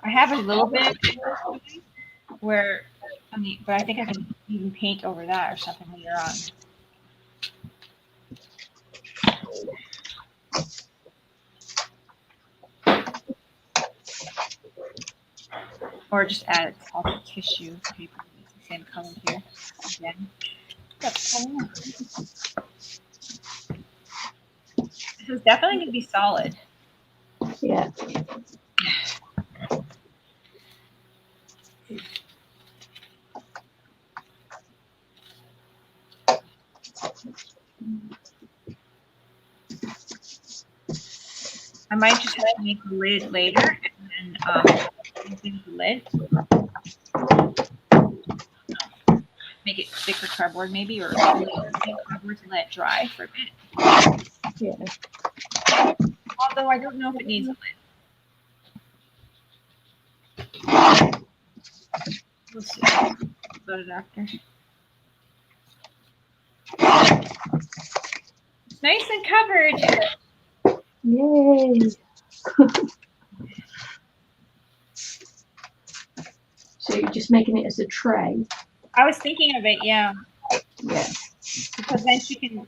I have a little bit where, I mean, but I think I can even paint over that or something later on. Or just add also tissue paper, the same color here. Again. This is definitely going to be solid. Yeah. I might just have to make the lid later and then the lid. Make it thicker cardboard maybe, or cardboard to let it dry for a bit. Yeah. Although I don't know if it needs a lid. We'll see about it after. It's nice and covered. Yay. So you're just making it as a tray? I was thinking of it, yeah, Yeah. because then she can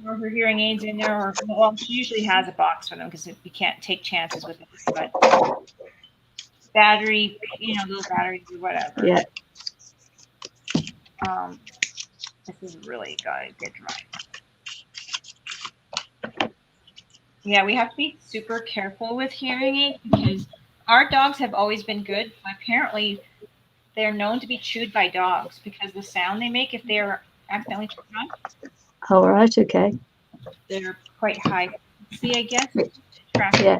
or her hearing aids in there, or well, she usually has a box for them because you can't take chances with it. But battery, little batteries or whatever. Yeah. This is really gotta get dry. Yeah, we have to be super careful with hearing aids because our dogs have always been good. But apparently, they're known to be chewed by dogs because the sound they make if they're accidentally turned on. All right. Okay. They're quite high frequency, I guess. Yeah.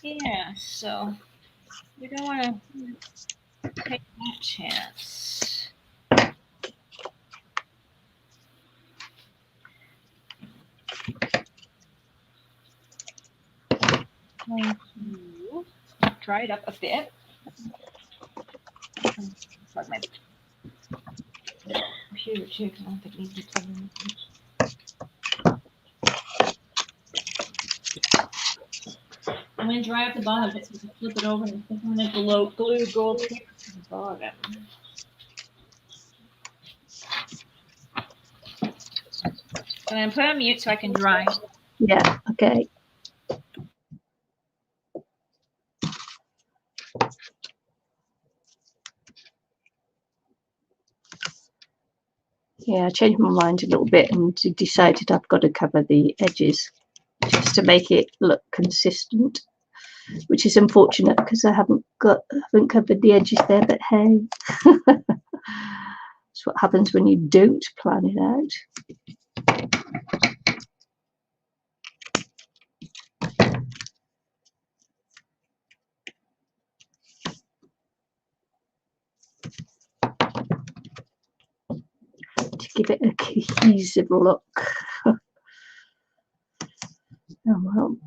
Yeah, so we don't want to take that chance. Going to dry it up a bit. Plug my computer too, because I don't think it needs to be plugged in. I'm going to dry up the bottom bit so we can flip it over, and I think I'm going to glue gold paper to the bottom. So I'm going to put it on mute so I can dry. Yeah. Okay. Yeah, I changed my mind a little bit and decided I've got to cover the edges just to make it look consistent, which is unfortunate because I haven't covered the edges there. But hey, that's what happens when you don't plan it out. To give it a cohesive look. Oh well.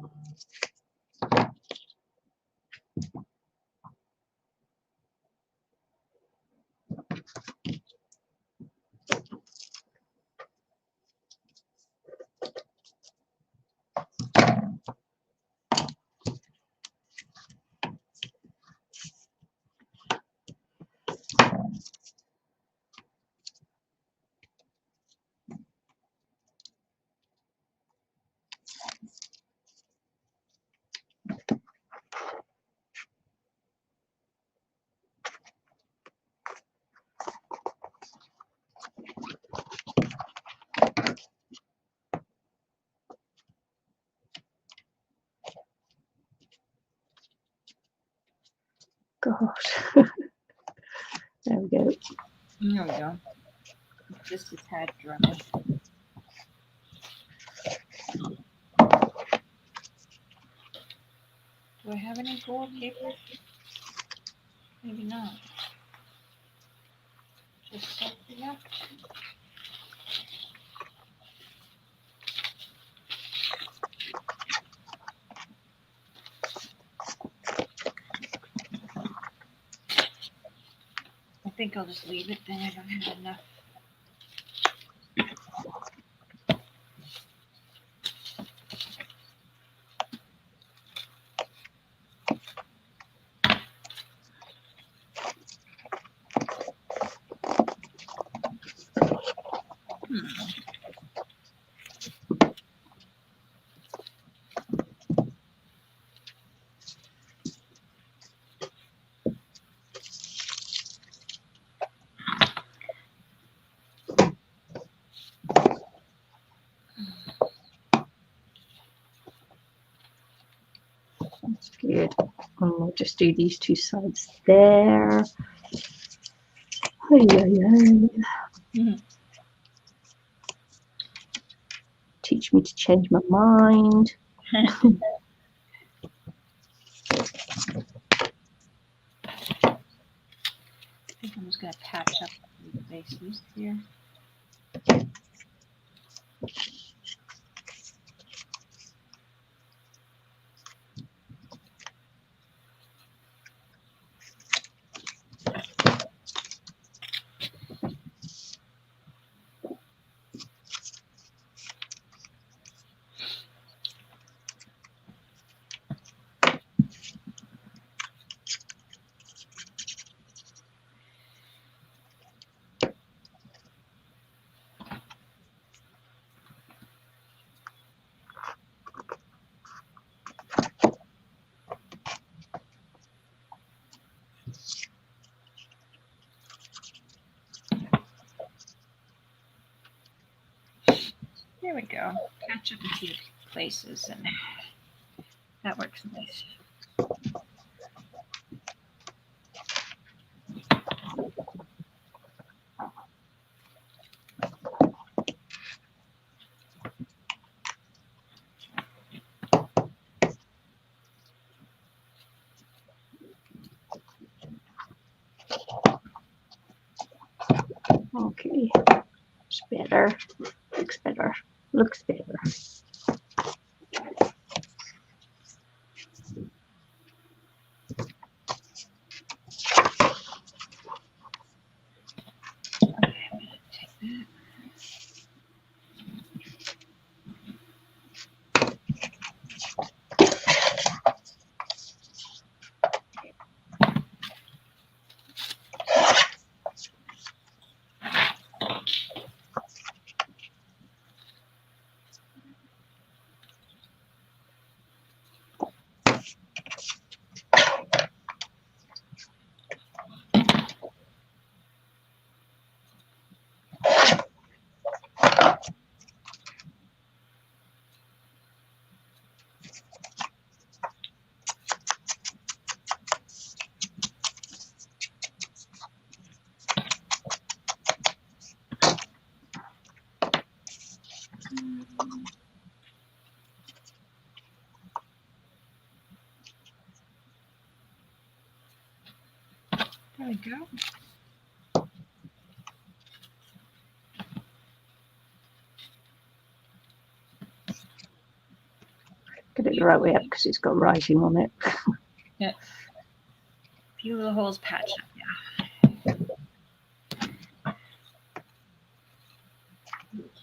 God. There we go. There we go. Just a tad dry. Do I have any gold paper? Maybe not. Just something up. I think I'll just leave it then. I don't have enough. That's good. And we'll just do these two sides there. Teach me to change my mind. I think I'm just going to patch up the faces here. There we go. Catch up a few places, and that works nice. Okay, it's better. Looks better. Looks better. There we go. Get it the right way up because it's got writing on it. Yeah. A few little holes patched up, yeah.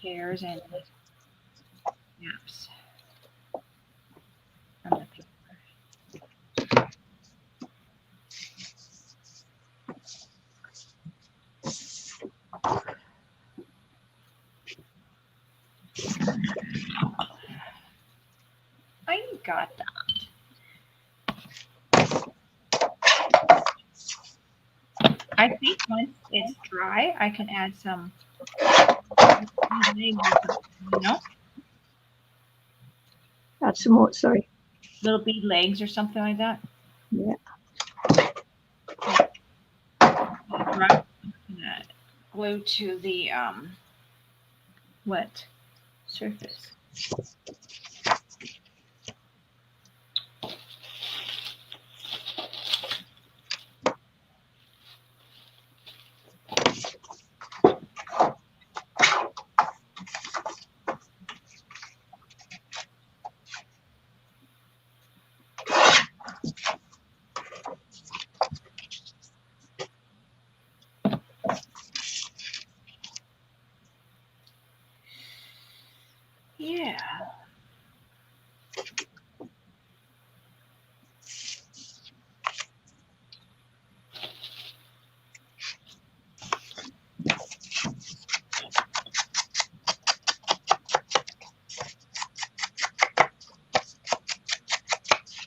Cares and gaps from the paper. I got that. I think once it's dry, I can add some legs or something, you know? Add some more, sorry. Little bead legs or something like that. Yeah. Glue to the wet surface. Yeah.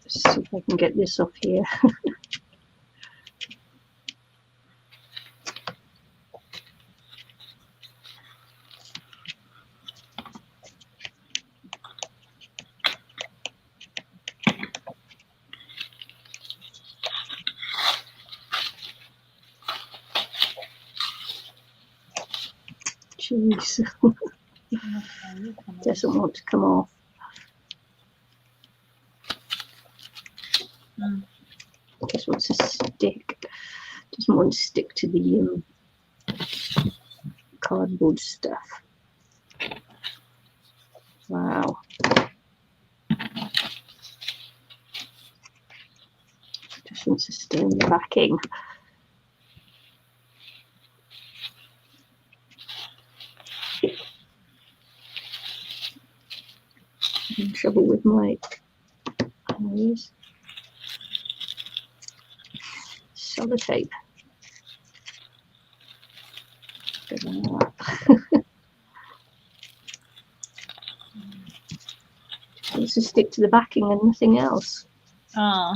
See if I can get this off here. Jeez. Doesn't want to come off. Just wants to stick. Doesn't want to stick to the cardboard stuff. Wow. Just wants to stay in the backing. I'm in trouble with my eyes. Sellotape. Just wants to stick to the backing and nothing else. Oh.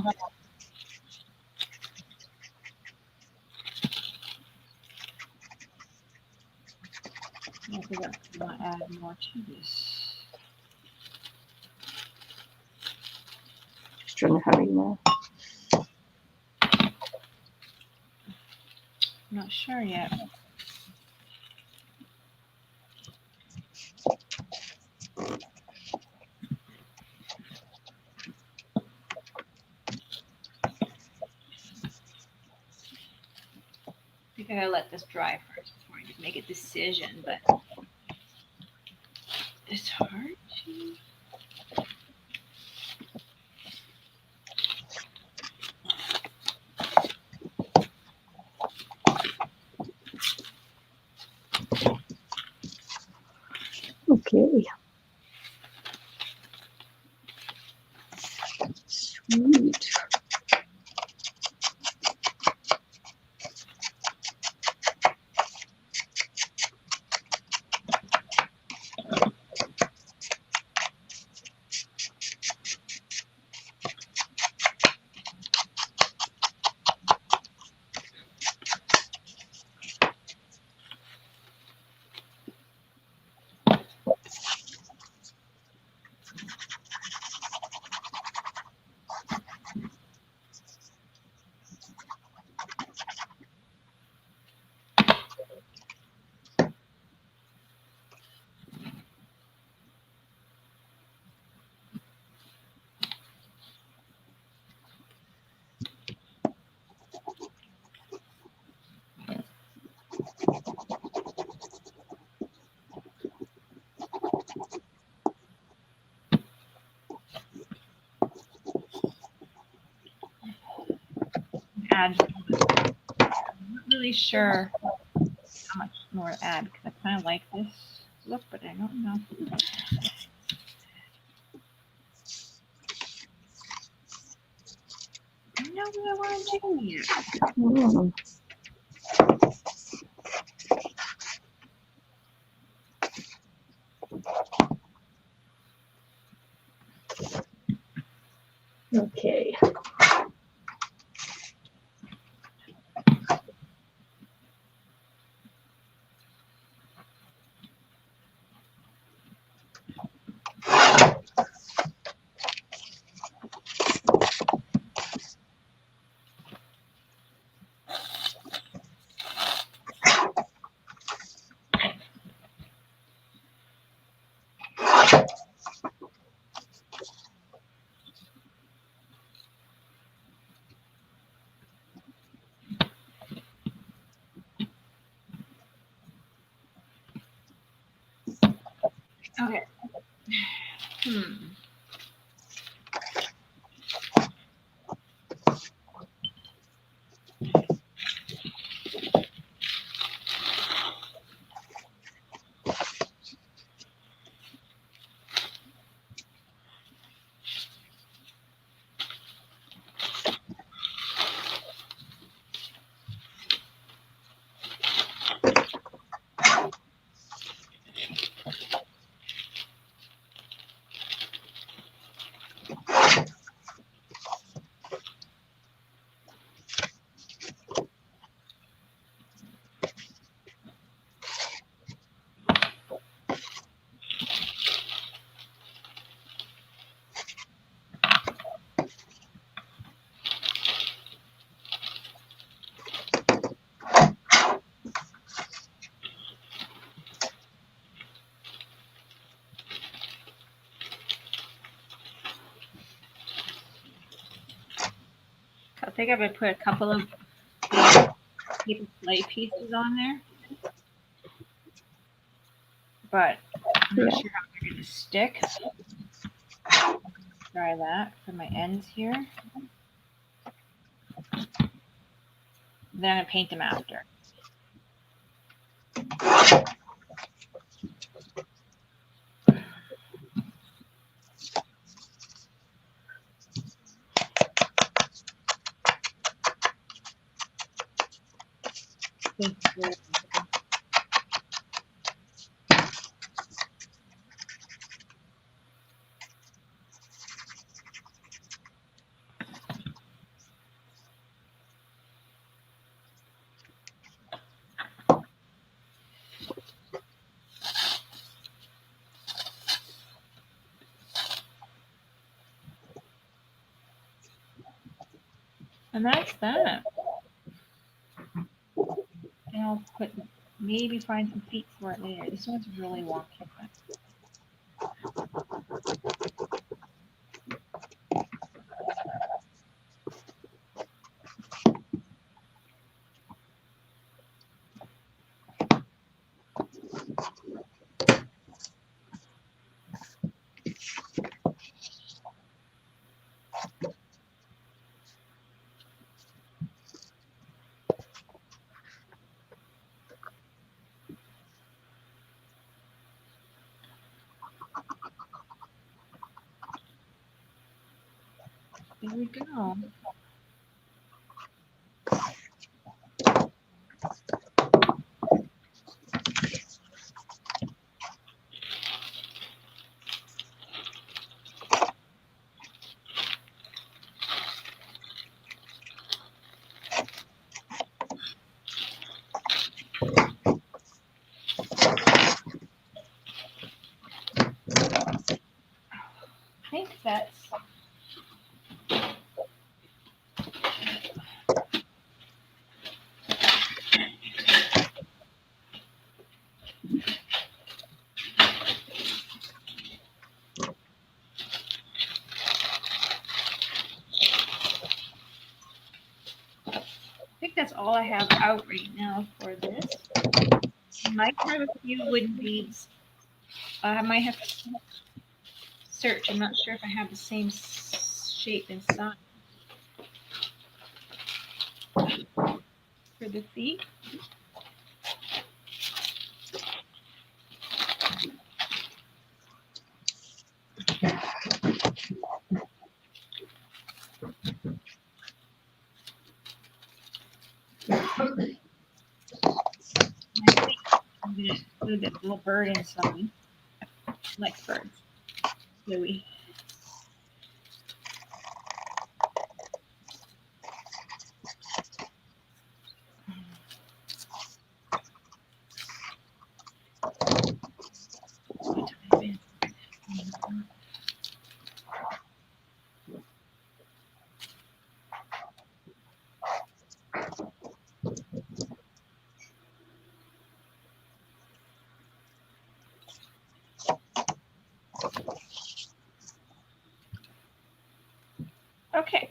I forgot to add more to this. extra in a hurry now. I'm not sure yet. I think I gotta let this dry first before I make a decision, but it's hard to. Okay. Sweet. Add. I'm not really sure how much more to add because I kind of like this look, but I don't know. I don't know what I want to do yet. Mm. Okay. Okay. I think I'm gonna put a couple of paper play pieces on there, but I'm not sure how they're gonna stick. Try that for my ends here. Then I'm gonna paint them after. And that's that. And I'll maybe find some feet for it later. This one's really wonky. There we go. I think that's all I have out right now for this. I might have a few wooden beads. I might have to search. I'm not sure if I have the same shape and size for the feet. I'm going to include that little bird inside. Likes birds. Louie. Okay.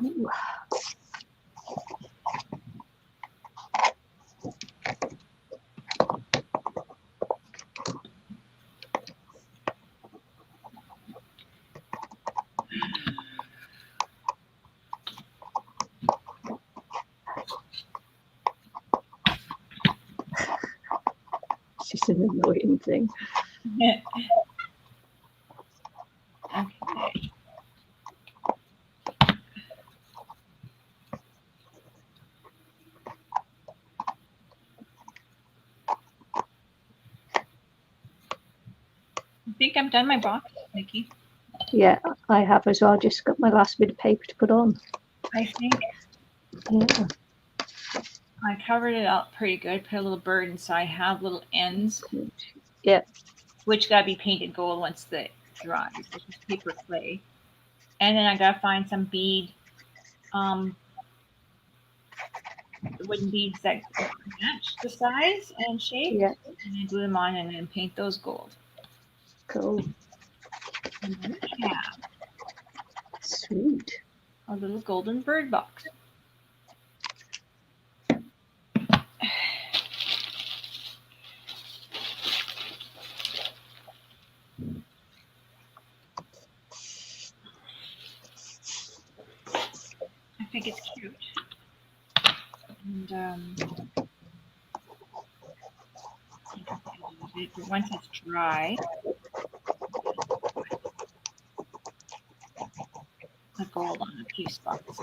Ooh. It's just an annoying thing. Okay. I think I'm done my box, Nikki. Yeah, I have as well. Just got my last bit of paper to put on. I think Yeah. I covered it up pretty good. Put a little bird inside. Have little ends. Yeah. Which gotta be painted gold once the dries. This is paper clay. And then I gotta find some bead, wooden beads that match the size and shape. Yeah. And then glue them on and then paint those gold. Cool. And then we have Sweet. a little golden bird box. think it's cute. And but once it's dry, a gold on a few spots.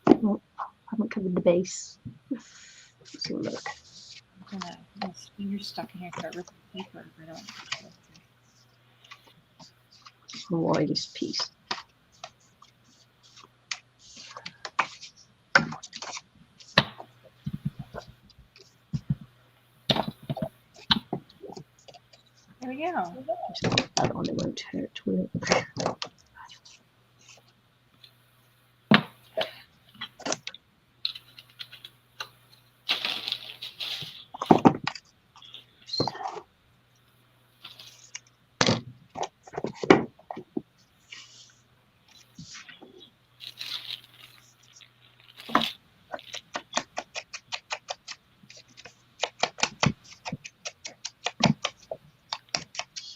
Oh, I haven't covered the base. Let's have a look. I'm gonna get my fingers stuck in here, start ripping paper. I don't. The widest piece. There we go. Just put that on, it won't hurt, will it?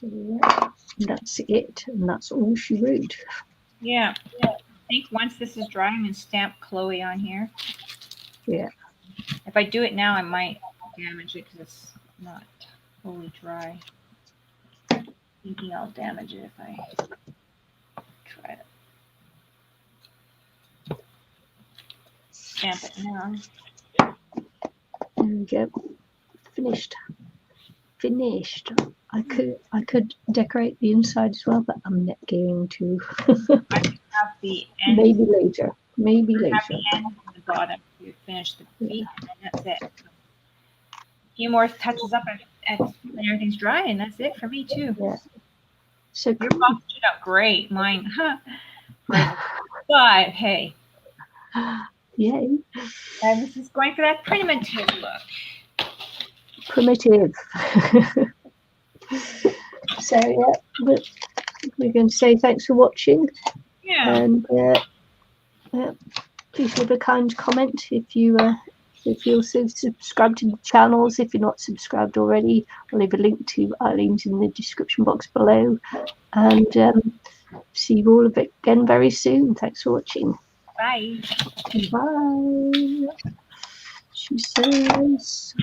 So yeah, that's it, and that's all she wrote. Yeah. I think once this is dry, I'm gonna stamp Chloe on here. Yeah. If I do it now, I might damage it because it's not fully dry. Thinking I'll damage it if I try to stamp it now. There we go. Finished. I could decorate the inside as well, but I'm not going to. I have the end. Maybe later. Maybe I later. have the end and the bottom to finish the feet, and that's it. A few more touches up at when everything's dry, and that's it for me too. Yeah. So Your box turned out great. Mine, but hey. Yay. And this is going for that primitive look. Primitive. So yeah, we're going to say thanks for watching. Yeah. And please leave a kind comment if you're subscribed to the channels. If you're not subscribed already, I'll leave a link to Eileen's in the description box below. And see you all again very soon. Thanks for watching. Bye. Bye. She says.